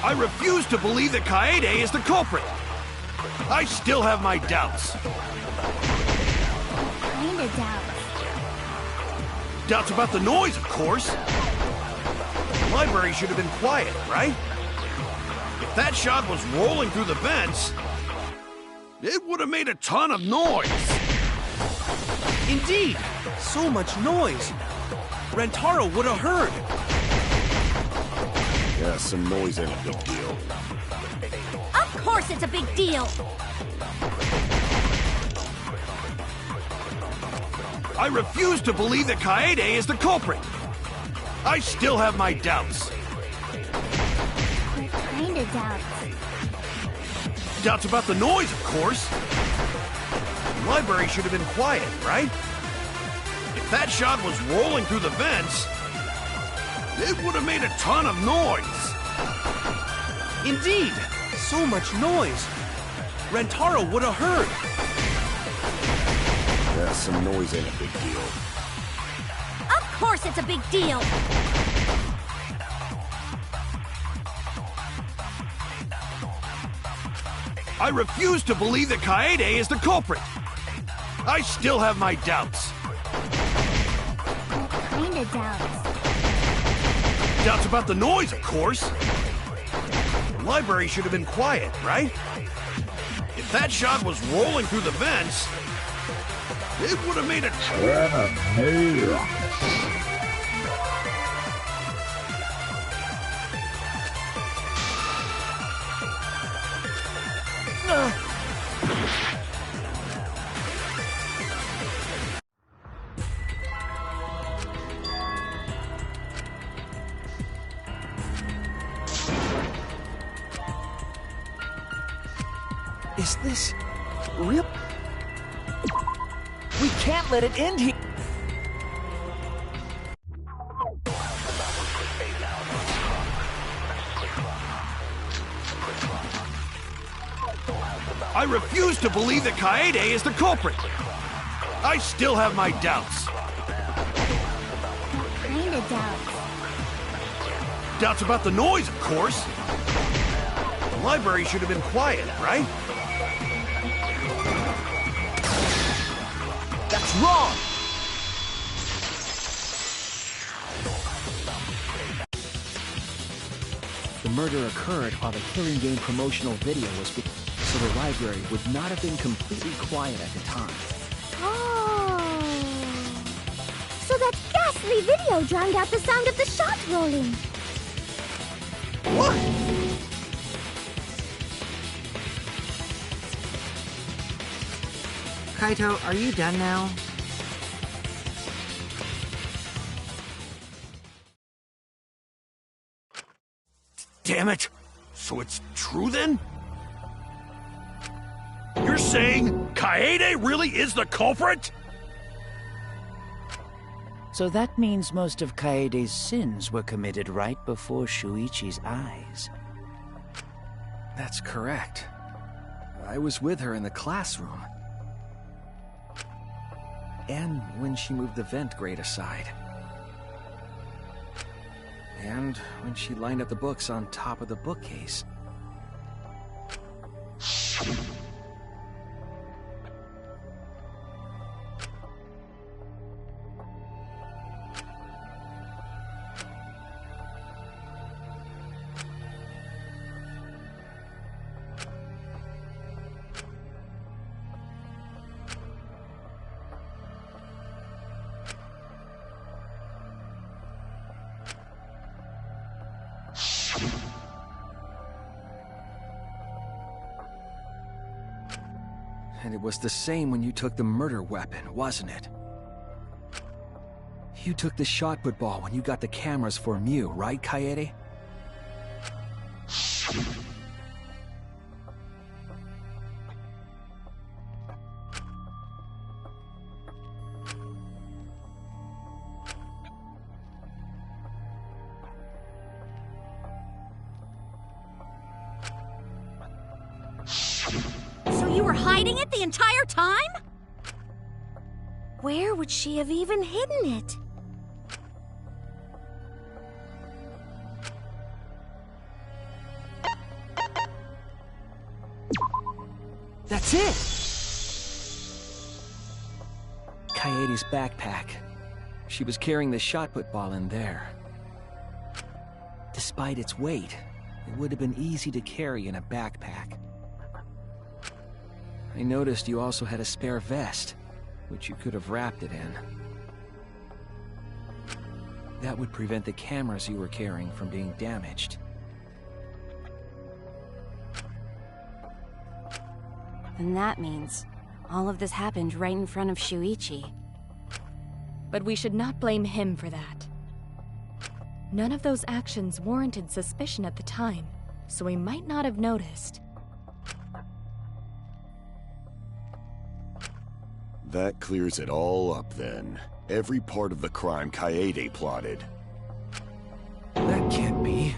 I refuse to believe that Kaede is the culprit. I still have my doubts. Kinda doubts. Doubts about the noise, of course. The library should have been quiet, right? If that shot was rolling through the vents, it would have made a ton of noise. Indeed! So much noise! Rentaro would have heard! Yeah, some noise ain't a big deal. Of course it's a big deal! I refuse to believe that Kaede is the culprit. I still have my doubts. Kinda doubts. Doubts about the noise, of course. The library should have been quiet, right? If that shot was rolling through the vents, it would have made a ton of noise. Indeed! So much noise! Rentaro would have heard! Yeah, some noise ain't a big deal. Of course it's a big deal! I refuse to believe that Kaede is the culprit. I still have my doubts. Kinda doubts. Doubts about the noise, of course. The library should have been quiet, right? If that shot was rolling through the vents, it would have made a ton of noise. Is this... real? We can't let it end here! I refuse to believe that Kaede is the culprit. I still have my doubts. Kinda doubts. Doubts about the noise, of course. The library should have been quiet, right? That's wrong! The murder occurred while the Killing Game promotional video was being... so the library would not have been completely quiet at the time. Oh. So that ghastly video drowned out the sound of the shot rolling. What? Kaito, are you done now? Damn it! So it's true then? saying Kaede really is the culprit? So that means most of Kaede's sins were committed right before Shuichi's eyes. That's correct. I was with her in the classroom. And when she moved the vent grate aside. And when she lined up the books on top of the bookcase. And it was the same when you took the murder weapon, wasn't it? You took the shot put ball when you got the cameras for Mew, right, Kaede? You were hiding it the entire time? Where would she have even hidden it? That's it! Kaede's backpack. She was carrying the shot put ball in there. Despite its weight, it would have been easy to carry in a backpack. I noticed you also had a spare vest, which you could have wrapped it in. That would prevent the cameras you were carrying from being damaged. And that means all of this happened right in front of Shuichi. But we should not blame him for that. None of those actions warranted suspicion at the time, so we might not have noticed. That clears it all up then. Every part of the crime Kaede plotted. That can't be.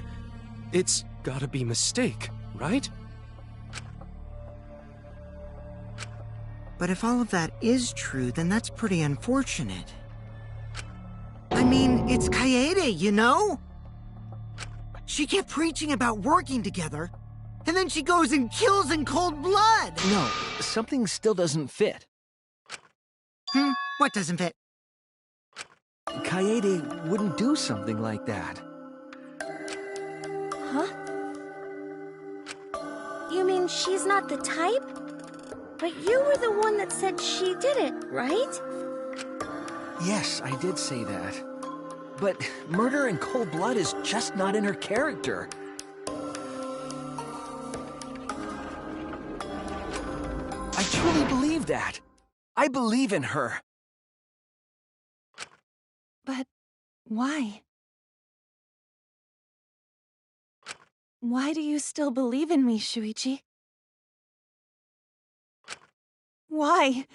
It's gotta be a mistake, right? But if all of that is true, then that's pretty unfortunate. I mean, it's Kaede, you know? She kept preaching about working together, and then she goes and kills in cold blood! No, something still doesn't fit. What doesn't fit? Kaede wouldn't do something like that. Huh? You mean she's not the type? But you were the one that said she did it, right? Yes, I did say that. But murder in cold blood is just not in her character. I truly believe that. I believe in her. But why? Why do you still believe in me, Shuichi? Why?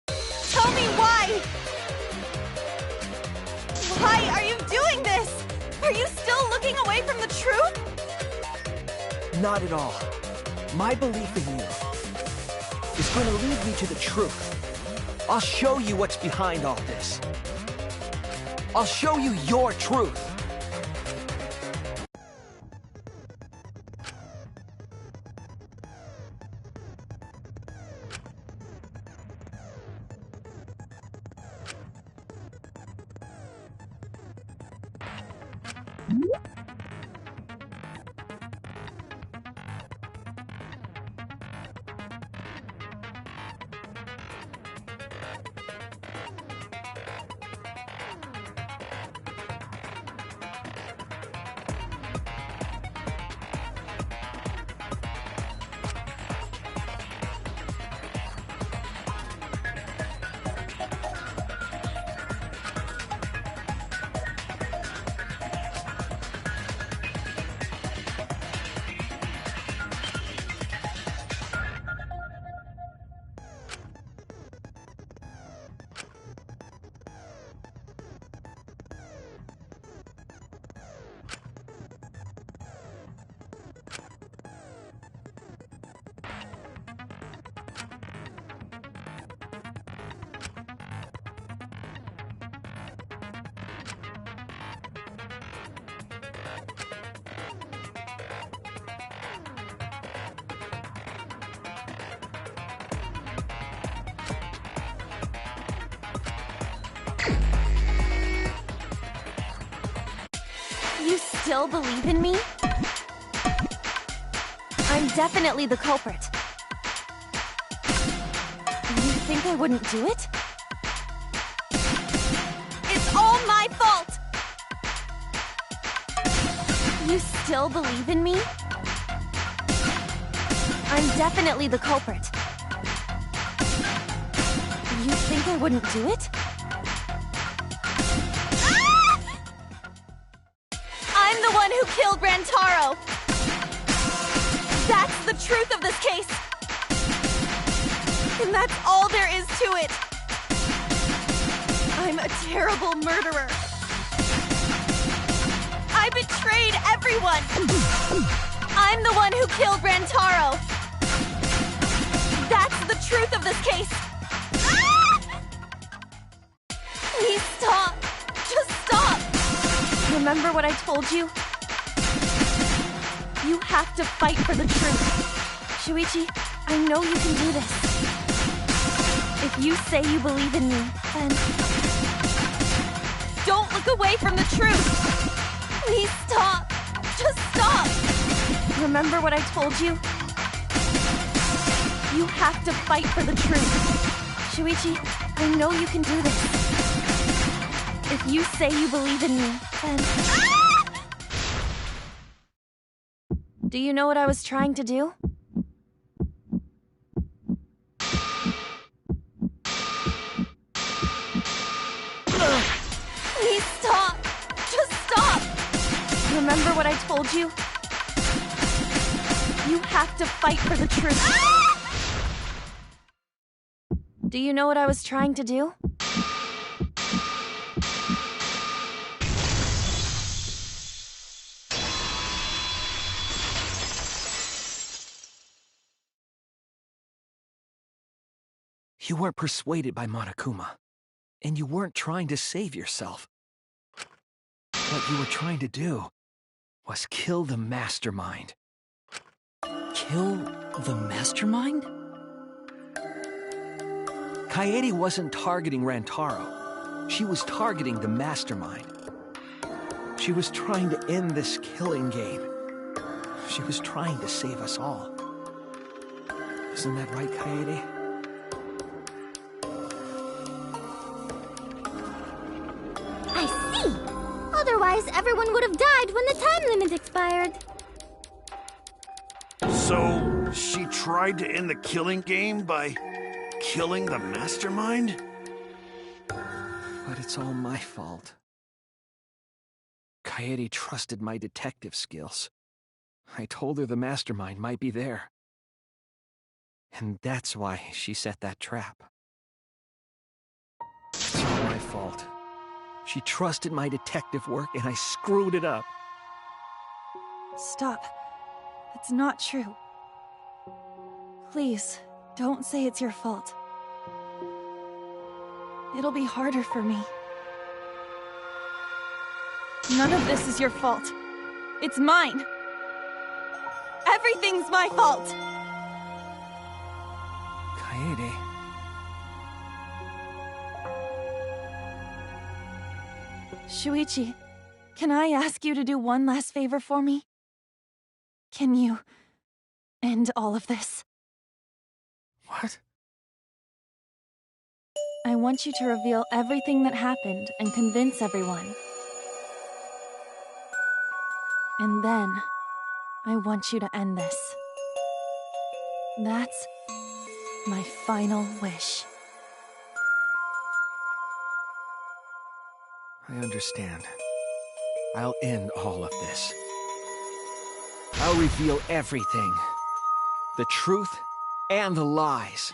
Tell me why! Why are you doing this? Are you still looking away from the truth? Not at all. My belief in you is going to lead me to the truth. I'll show you what's behind all this. I'll show you your truth. You still believe in me? I'm definitely the culprit. You think I wouldn't do it? It's all my fault! You still believe in me? I'm definitely the culprit. You think I wouldn't do it? I'm the one who killed Rantaro! That's the truth of this case! And that's all there is to it! I'm a terrible murderer! I betrayed everyone! I'm the one who killed Rantaro! That's the truth of this case! Please stop! Just stop! Remember what I told you? You have to fight for the truth. Shuichi, I know you can do this. If you say you believe in me, then don't look away from the truth. Please stop. Just stop. Remember what I told you? You have to fight for the truth. Shuichi, I know you can do this. If you say you believe in me, then... Do you know what I was trying to do? Please stop! Just stop! Remember what I told you? You have to fight for the truth. Do you know what I was trying to do? You weren't persuaded by Monokuma, and you weren't trying to save yourself. What you were trying to do was kill the mastermind. Kill the mastermind? Kaede wasn't targeting Rantaro. She was targeting the mastermind. She was trying to end this killing game. She was trying to save us all. Isn't that right, Kaede? I see! Otherwise, everyone would have died when the time limit expired. So, she tried to end the killing game by killing the mastermind? But it's all my fault. Kaede trusted my detective skills. I told her the mastermind might be there. And that's why she set that trap. It's all my fault. She trusted my detective work, and I screwed it up. Stop. That's not true. Please, don't say it's your fault. It'll be harder for me. None of this is your fault. It's mine. Everything's my fault. Kaede. Shuichi, can I ask you to do one last favor for me? Can you end all of this? What? I want you to reveal everything that happened and convince everyone. And then, I want you to end this. That's my final wish. I understand. I'll end all of this. I'll reveal everything. The truth and the lies.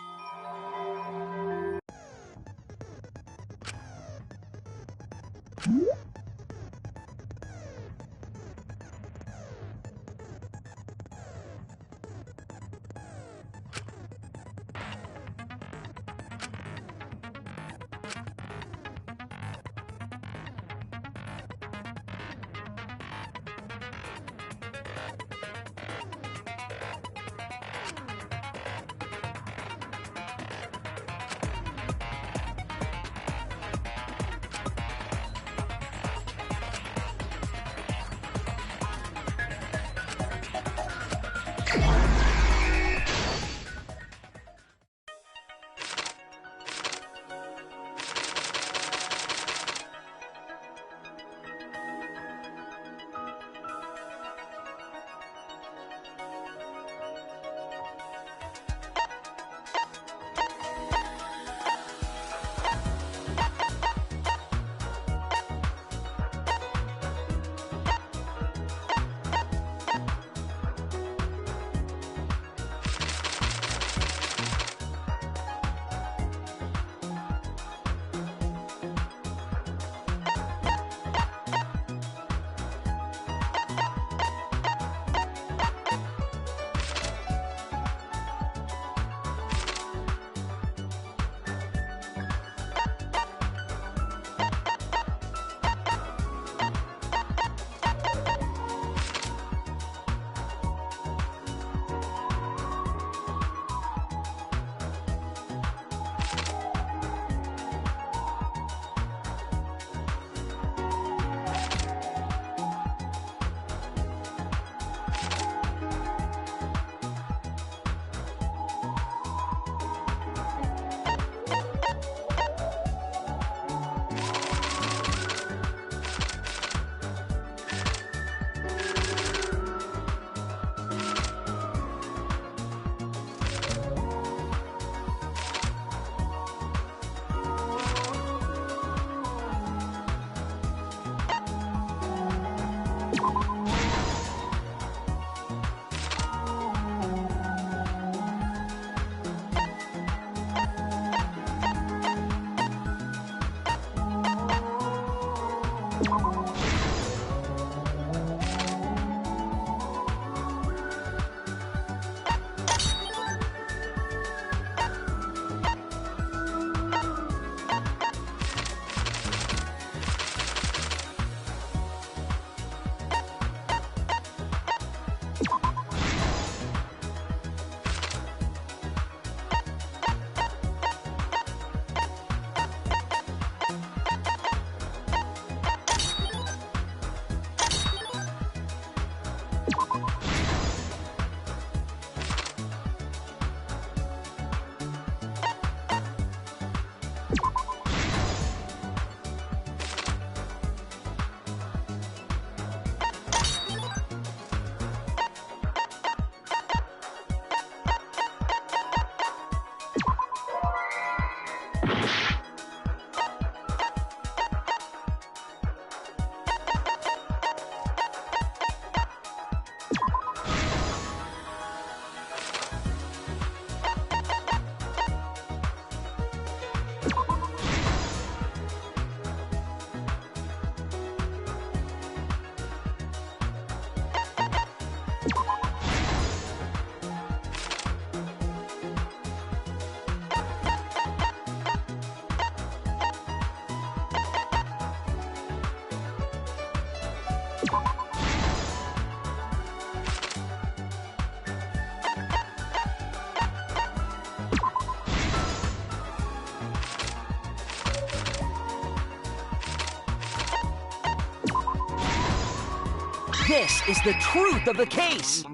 This is the truth of the case!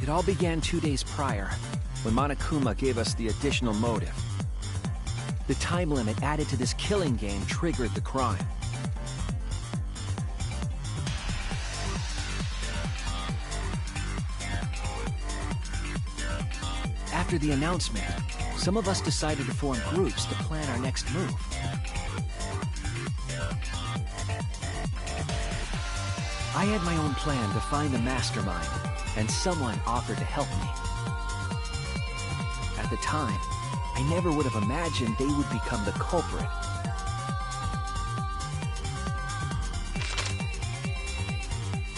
It all began 2 days prior, when Monokuma gave us the additional motive. The time limit added to this killing game triggered the crime. After the announcement, some of us decided to form groups to plan our next move. I had my own plan to find the mastermind, and someone offered to help me. At the time, I never would have imagined they would become the culprit.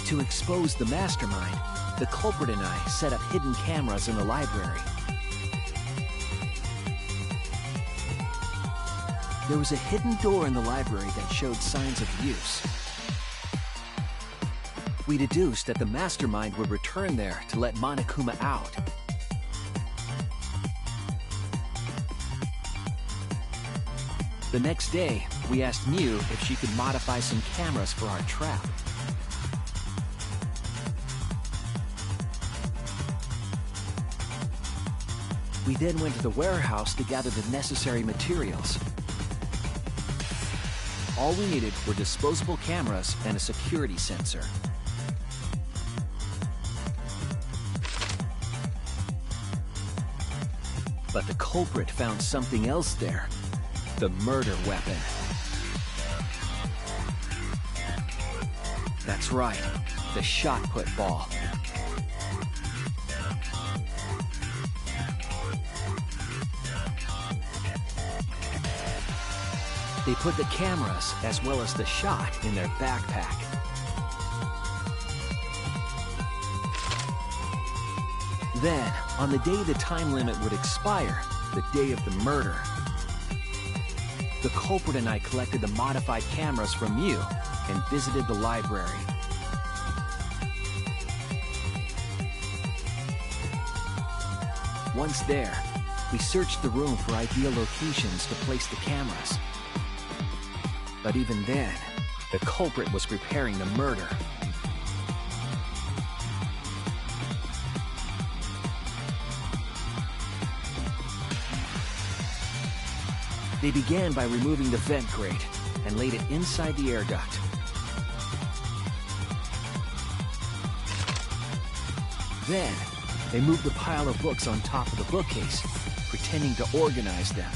To expose the mastermind, the culprit and I set up hidden cameras in the library. There was a hidden door in the library that showed signs of use. We deduced that the mastermind would return there to let Monokuma out. The next day, we asked Miu if she could modify some cameras for our trap. We then went to the warehouse to gather the necessary materials. All we needed were disposable cameras and a security sensor. But the culprit found something else there. The murder weapon. That's right, the shot put ball. They put the cameras as well as the shot in their backpack. Then, on the day the time limit would expire, the day of the murder, the culprit and I collected the modified cameras from Miu and visited the library. Once there, we searched the room for ideal locations to place the cameras. But even then, the culprit was preparing the murder. They began by removing the vent grate and laid it inside the air duct. Then, they moved the pile of books on top of the bookcase, pretending to organize them.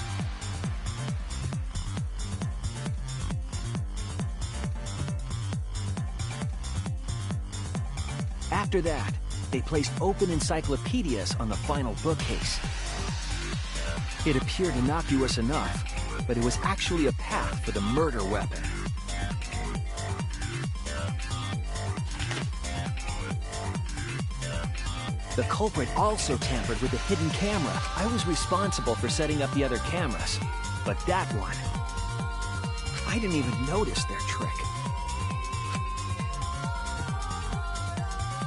After that, they placed open encyclopedias on the final bookcase. It appeared innocuous enough, but it was actually a path for the murder weapon. The culprit also tampered with the hidden camera. I was responsible for setting up the other cameras, but that one, I didn't even notice their trick.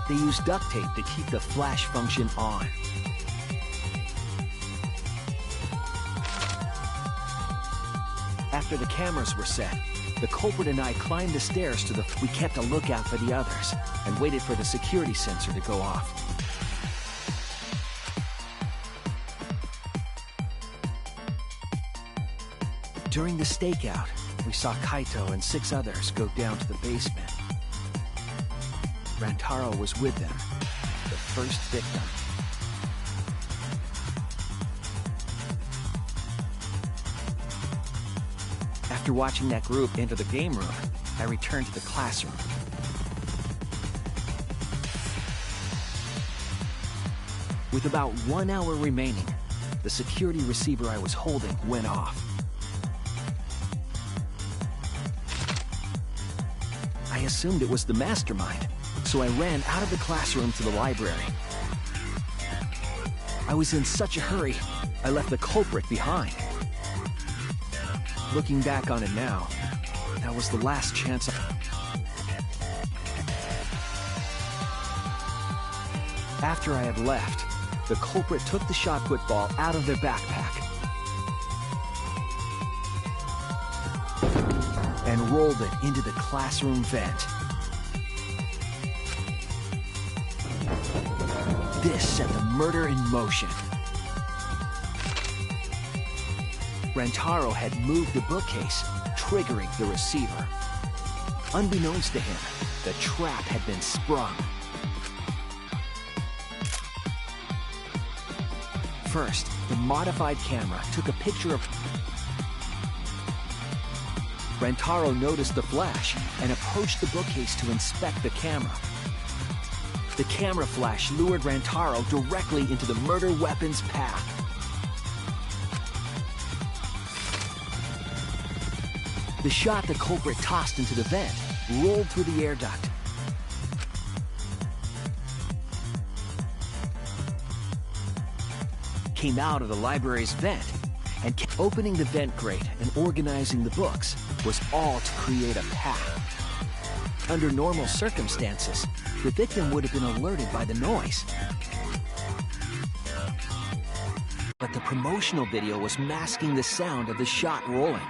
They used duct tape to keep the flash function on. After the cameras were set, the culprit and I climbed the stairs to the... We kept a lookout for the others and waited for the security sensor to go off. During the stakeout, we saw Kaito and 6 others go down to the basement. Rantaro was with them, the first victim. After watching that group enter the game room, I returned to the classroom. With about 1 hour remaining, the security receiver I was holding went off. I assumed it was the mastermind, so I ran out of the classroom to the library. I was in such a hurry, I left the culprit behind. Looking back on it now, that was the last chance After I had left, the culprit took the shot put ball out of their backpack and rolled it into the classroom vent. This set the murder in motion. Rantaro had moved the bookcase, triggering the receiver. Unbeknownst to him, the trap had been sprung. First, the modified camera took a picture of... Rantaro noticed the flash and approached the bookcase to inspect the camera. The camera flash lured Rantaro directly into the murder weapon's path. The shot the culprit tossed into the vent rolled through the air duct. Came out of the library's vent, and opening the vent grate and organizing the books was all to create a path. Under normal circumstances, the victim would have been alerted by the noise. But the promotional video was masking the sound of the shot rolling.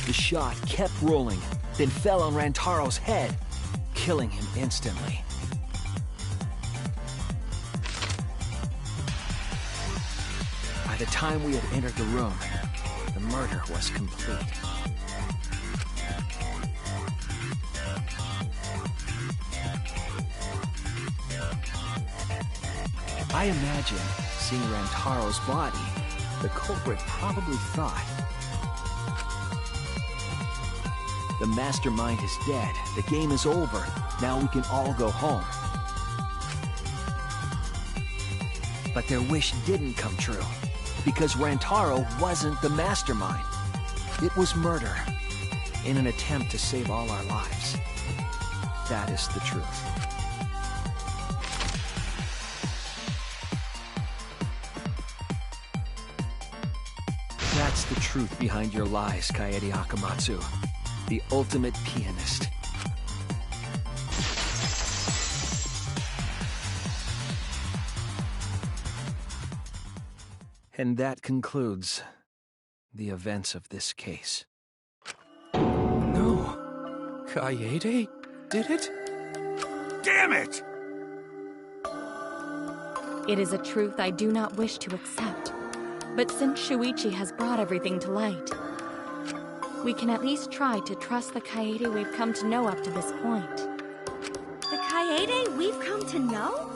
The shot kept rolling, then fell on Rantaro's head, killing him instantly. By the time we had entered the room, the murder was complete. I imagine, seeing Rantaro's body, the culprit probably thought, the mastermind is dead, the game is over, now we can all go home. But their wish didn't come true, because Rantaro wasn't the mastermind. It was murder, in an attempt to save all our lives. That is the truth. That's the truth behind your lies, Kaede Akamatsu. The ultimate pianist. And that concludes the events of this case. No. Kaede did it? Damn it! It is a truth I do not wish to accept. But since Shuichi has brought everything to light, we can at least try to trust the Kaede we've come to know up to this point. The Kaede we've come to know?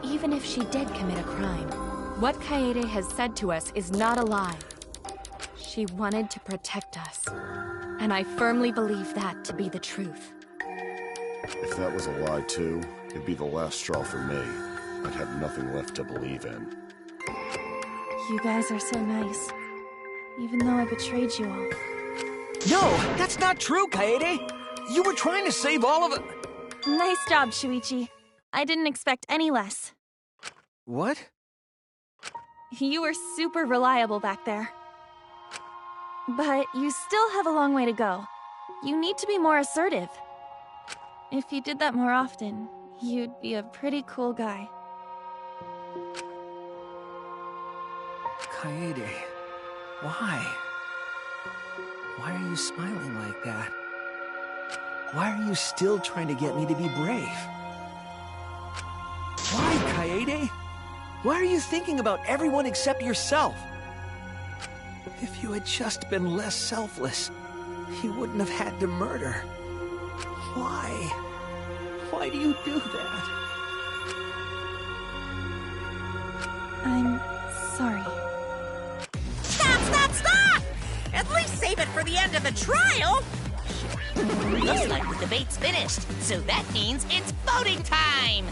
Even if she did commit a crime, what Kaede has said to us is not a lie. She wanted to protect us. And I firmly believe that to be the truth. If that was a lie too, it'd be the last straw for me. I'd have nothing left to believe in. You guys are so nice. Even though I betrayed you all. No, that's not true, Kaede! You were trying to save all of it. Nice job, Shuichi. I didn't expect any less. What? You were super reliable back there. But you still have a long way to go. You need to be more assertive. If you did that more often, you'd be a pretty cool guy. Kaede, why? Why are you smiling like that? Why are you still trying to get me to be brave? Why, Kaede? Why are you thinking about everyone except yourself? If you had just been less selfless, you wouldn't have had to murder. Why? Why do you do that? I'm sorry. Stop! At least save it for the end of the trial! Looks like the debate's finished, so that means it's voting time!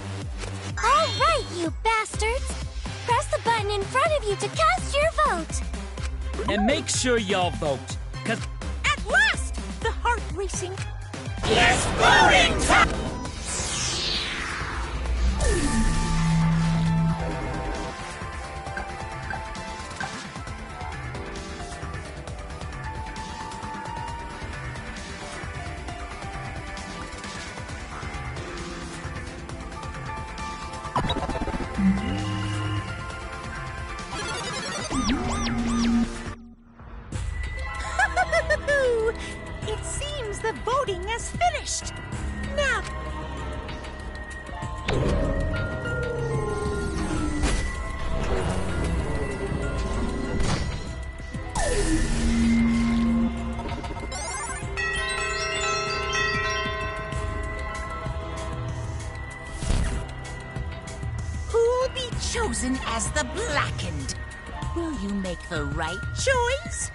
All right, you bastards! Press the button in front of you to cast your vote! And make sure y'all vote, cause At last! The heart racing. it's voting time! It seems the voting has finished. Now... Who'll be chosen as the Blackened? Will you make the right choice?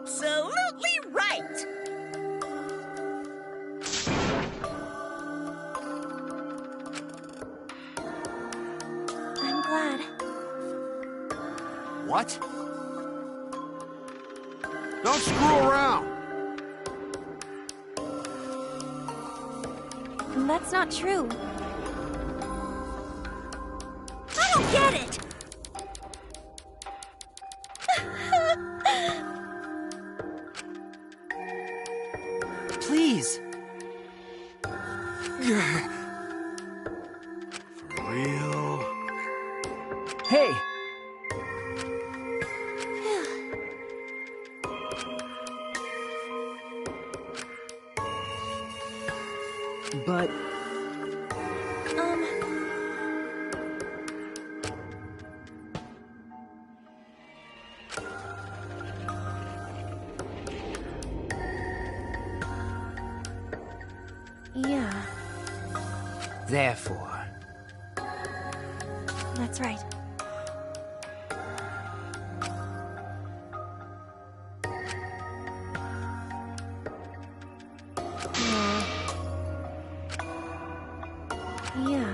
Absolutely right! I'm glad. What? Don't screw around! That's not true. I don't get it! Please. For real? Hey! But... Yeah, Therefore, that's right. Yeah.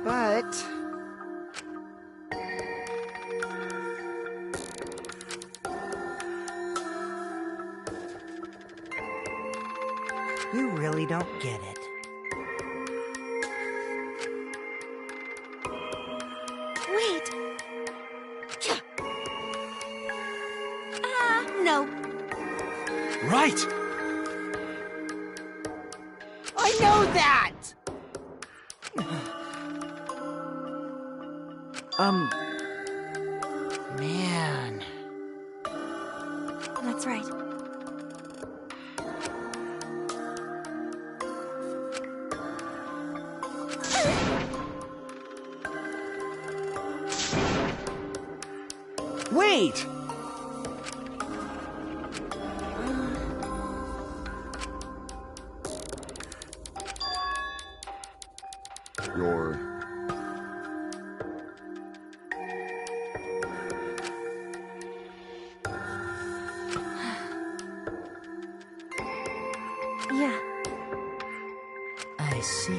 But... you really don't get it. Wait, I know that! Man. That's right. Wait! You're... Yeah. I see.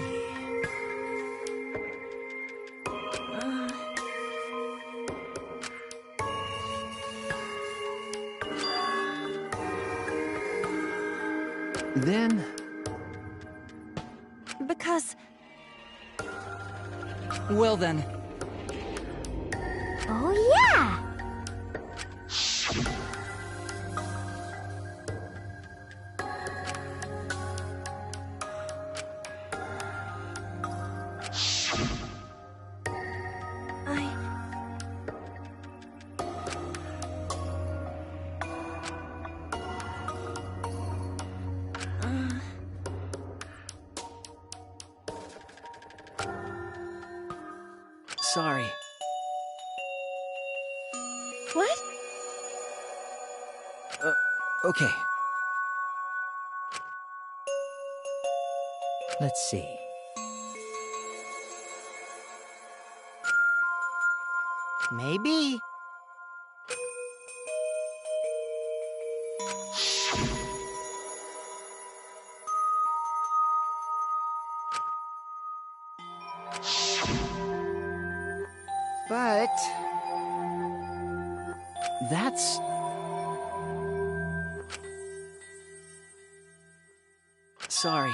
Then... Because... Well then. Oh, yeah! Sorry. What? Okay. Let's see. Maybe. But... That's... Sorry.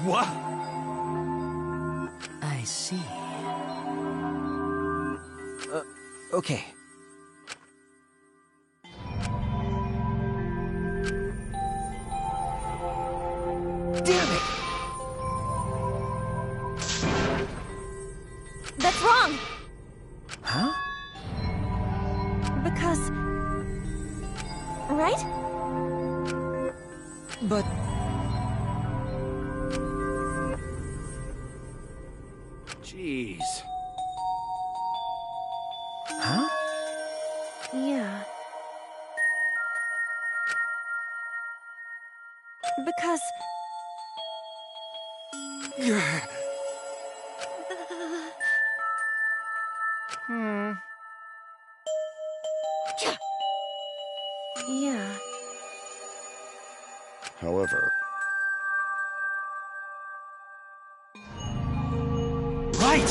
What? I see. Okay. Damn it! That's wrong! Huh? Because... Right? But... Jeez. Huh? Yeah. Because... Yeah. However... Right!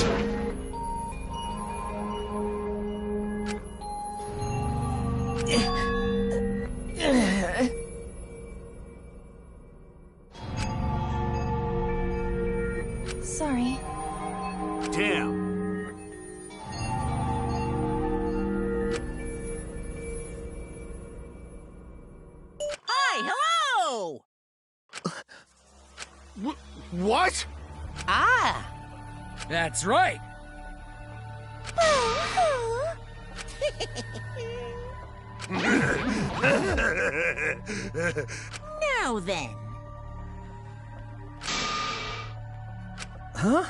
Sorry. Damn. Hi, hello! What? Ah! That's right. Now then. Huh?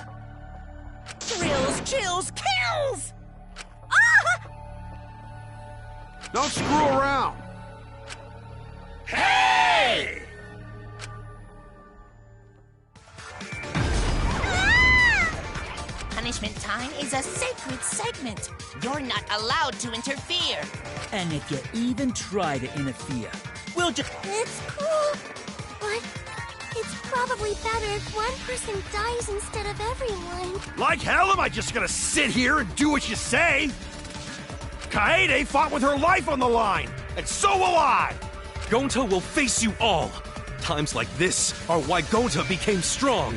Thrills, chills, kills! Don't screw around! Hey! Punishment time is a sacred segment. You're not allowed to interfere. And if you even try to interfere, we'll just... It's cool, but it's probably better if one person dies instead of everyone. Like hell am I just gonna sit here and do what you say? Kaede fought with her life on the line, and so will I! Gonta will face you all. Times like this are why Gonta became strong.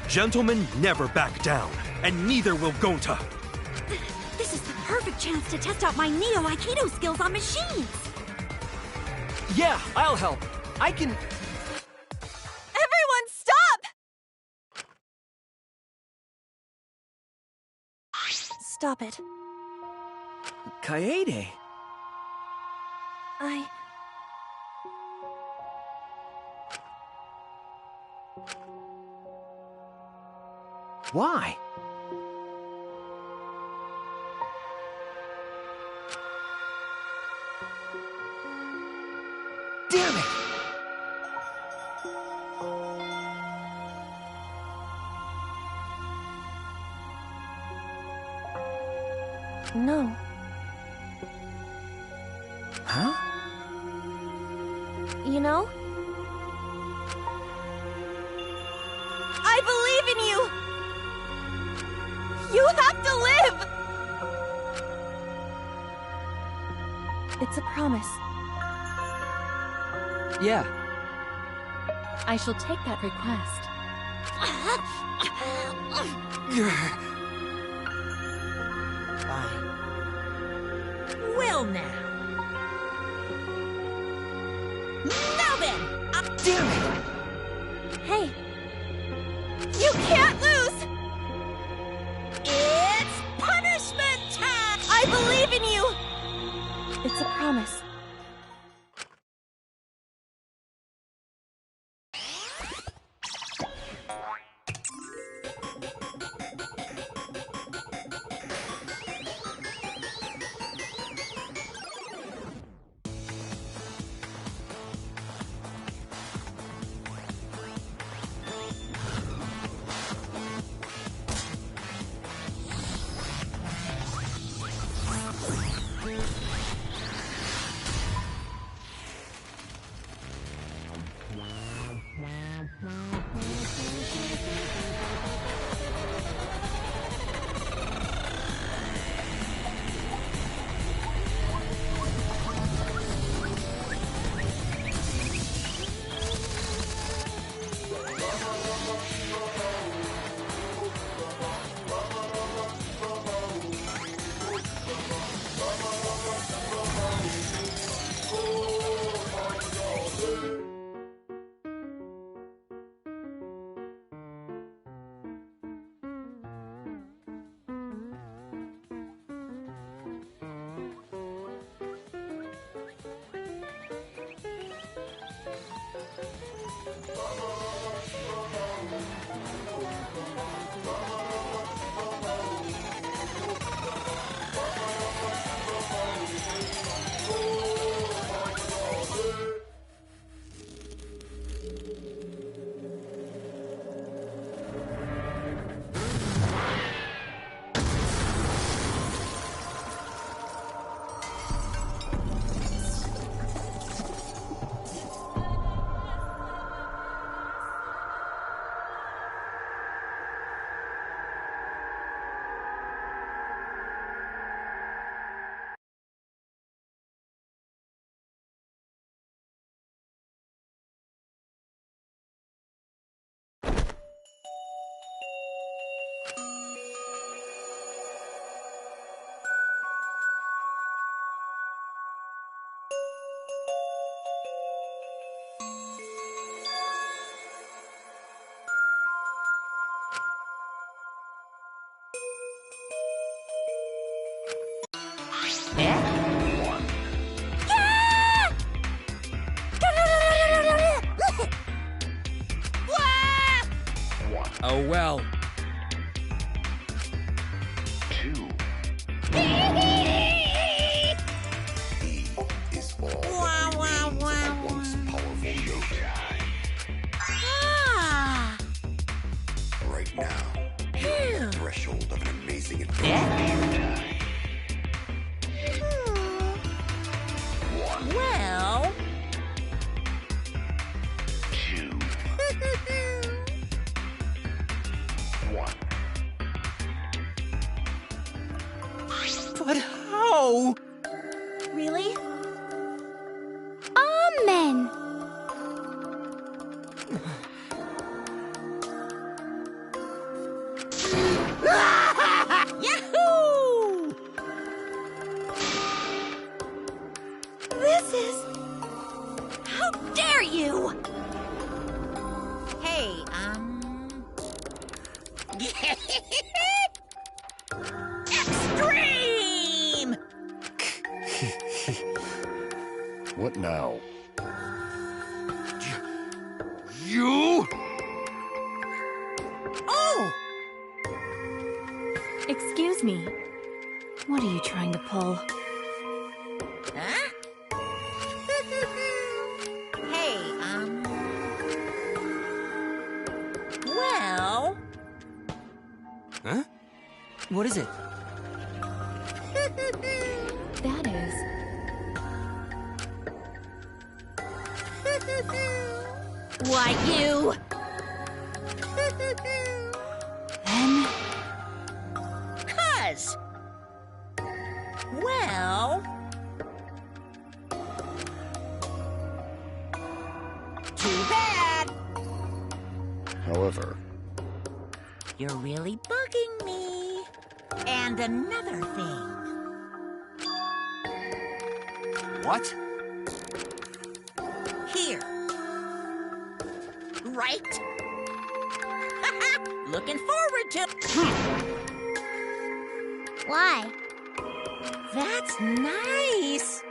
Gentlemen never back down, and neither will Gonta. This is the perfect chance to test out my Neo Aikido skills on machines! Yeah, I'll help. I can... Everyone, stop! Stop it. Kaede. Why? Damn it! No. Huh? You know? I believe in you! You have to live! It's a promise. Yeah. I shall take that request. Well now. Now then! Damn it! Hey! You can't lose! It's punishment time! I believe in you! It's a promise. Oh well. Right now, you're on the threshold of an amazing adventure. Well... 2. 1. But how? Really? Amen! Yahoo! This is... How dare you! Hey, Extreme! What now? You? Oh! Excuse me. What are you trying to pull? Huh? Hey, well... Huh? What is it? That is... Why, you... Then... 'Cause... Well... Too bad! However, You're really bugging me. And another thing. What? Here. Right? Looking forward to... Why? That's nice.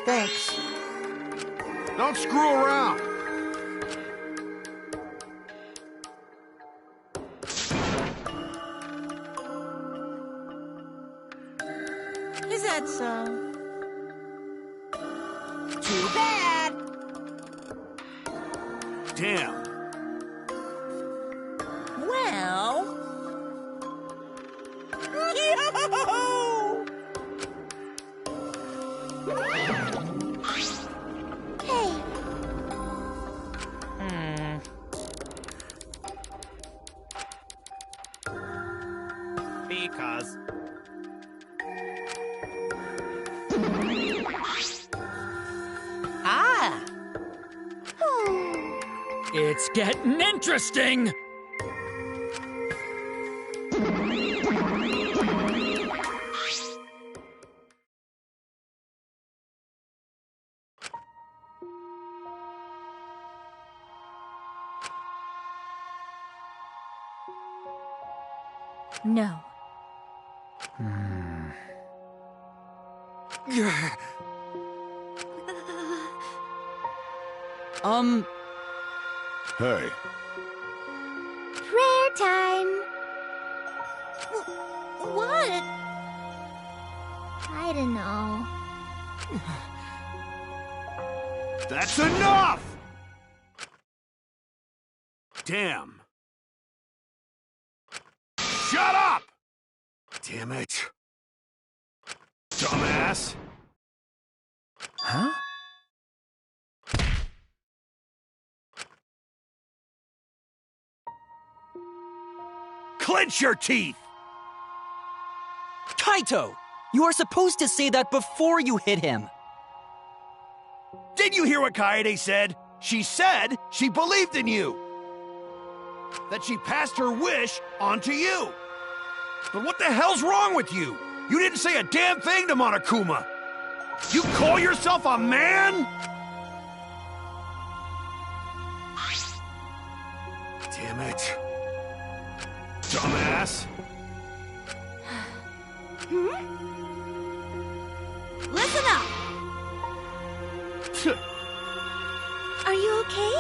Thanks. Don't screw around. Is that so? Too bad. Damn. Well... Yo! Hey, Because. Ah! It's getting interesting! No. hey, prayer time. What? I don't know. That's enough! Damn. Shut up! Damn it. Dumbass. Huh? Clench your teeth! Kaito! You are supposed to say that before you hit him. Did you hear what Kaede said? She said she believed in you. That she passed her wish on to you. But what the hell's wrong with you? You didn't say a damn thing to Monokuma. You call yourself a man? Damn it. Dumbass. Listen up! Are you okay?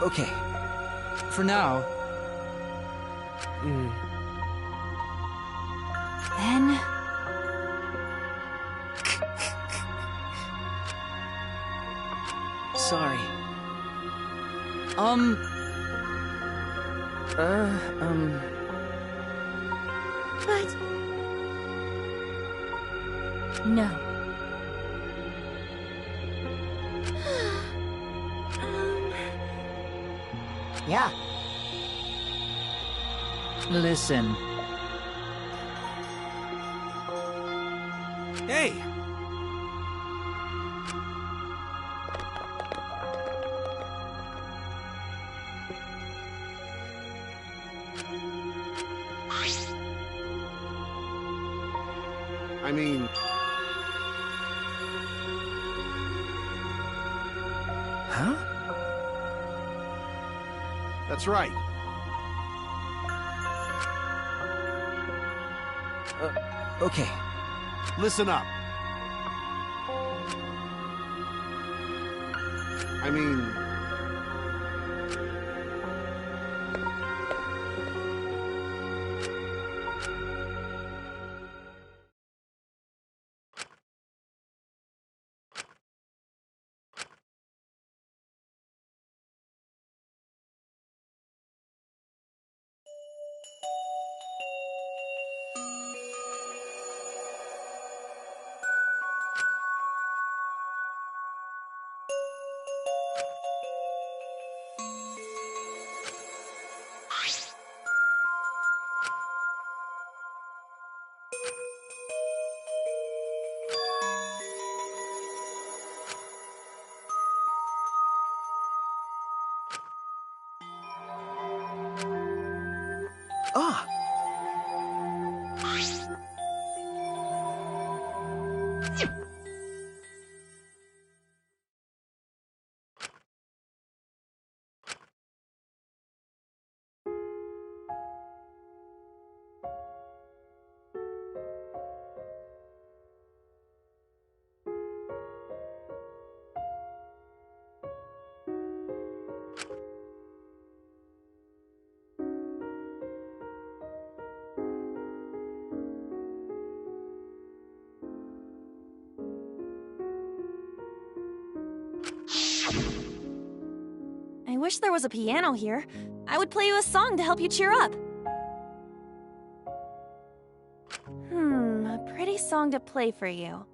Okay. For now. Then... Sorry. But... No. Yeah. Listen. Hey. I mean... Huh? That's right. Okay. Listen up. I mean... Ah! I wish there was a piano here. I would play you a song to help you cheer up. A pretty song to play for you.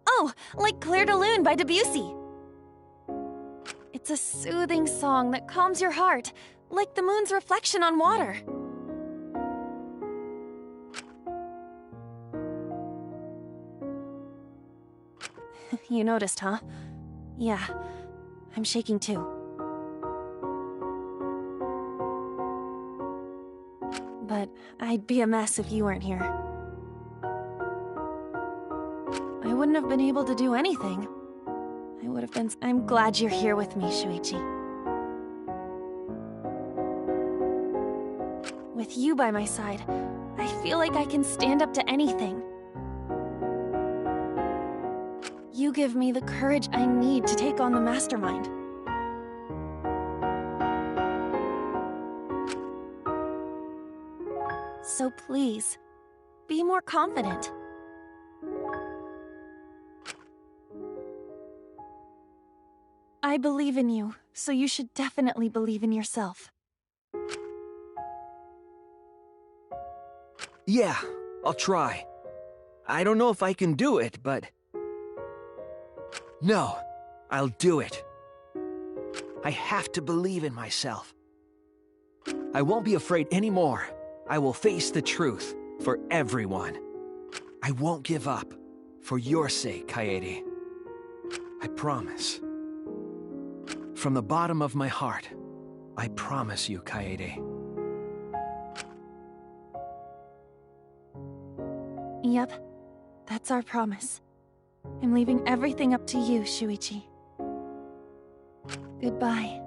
Oh, like Clair de Lune by Debussy. It's a soothing song that calms your heart, like the moon's reflection on water. You noticed, huh? Yeah, I'm shaking too. But I'd be a mess if you weren't here. I wouldn't have been able to do anything. I would have been... I'm glad you're here with me, Shuichi. With you by my side, I feel like I can stand up to anything. You give me the courage I need to take on the Mastermind. So please, be more confident. I believe in you, so you should definitely believe in yourself. Yeah, I'll try. I don't know if I can do it, but... No, I'll do it. I have to believe in myself. I won't be afraid anymore. I will face the truth for everyone. I won't give up. For your sake, Kaede. I promise. From the bottom of my heart, I promise you, Kaede. Yep, that's our promise. I'm leaving everything up to you, Shuichi. Goodbye.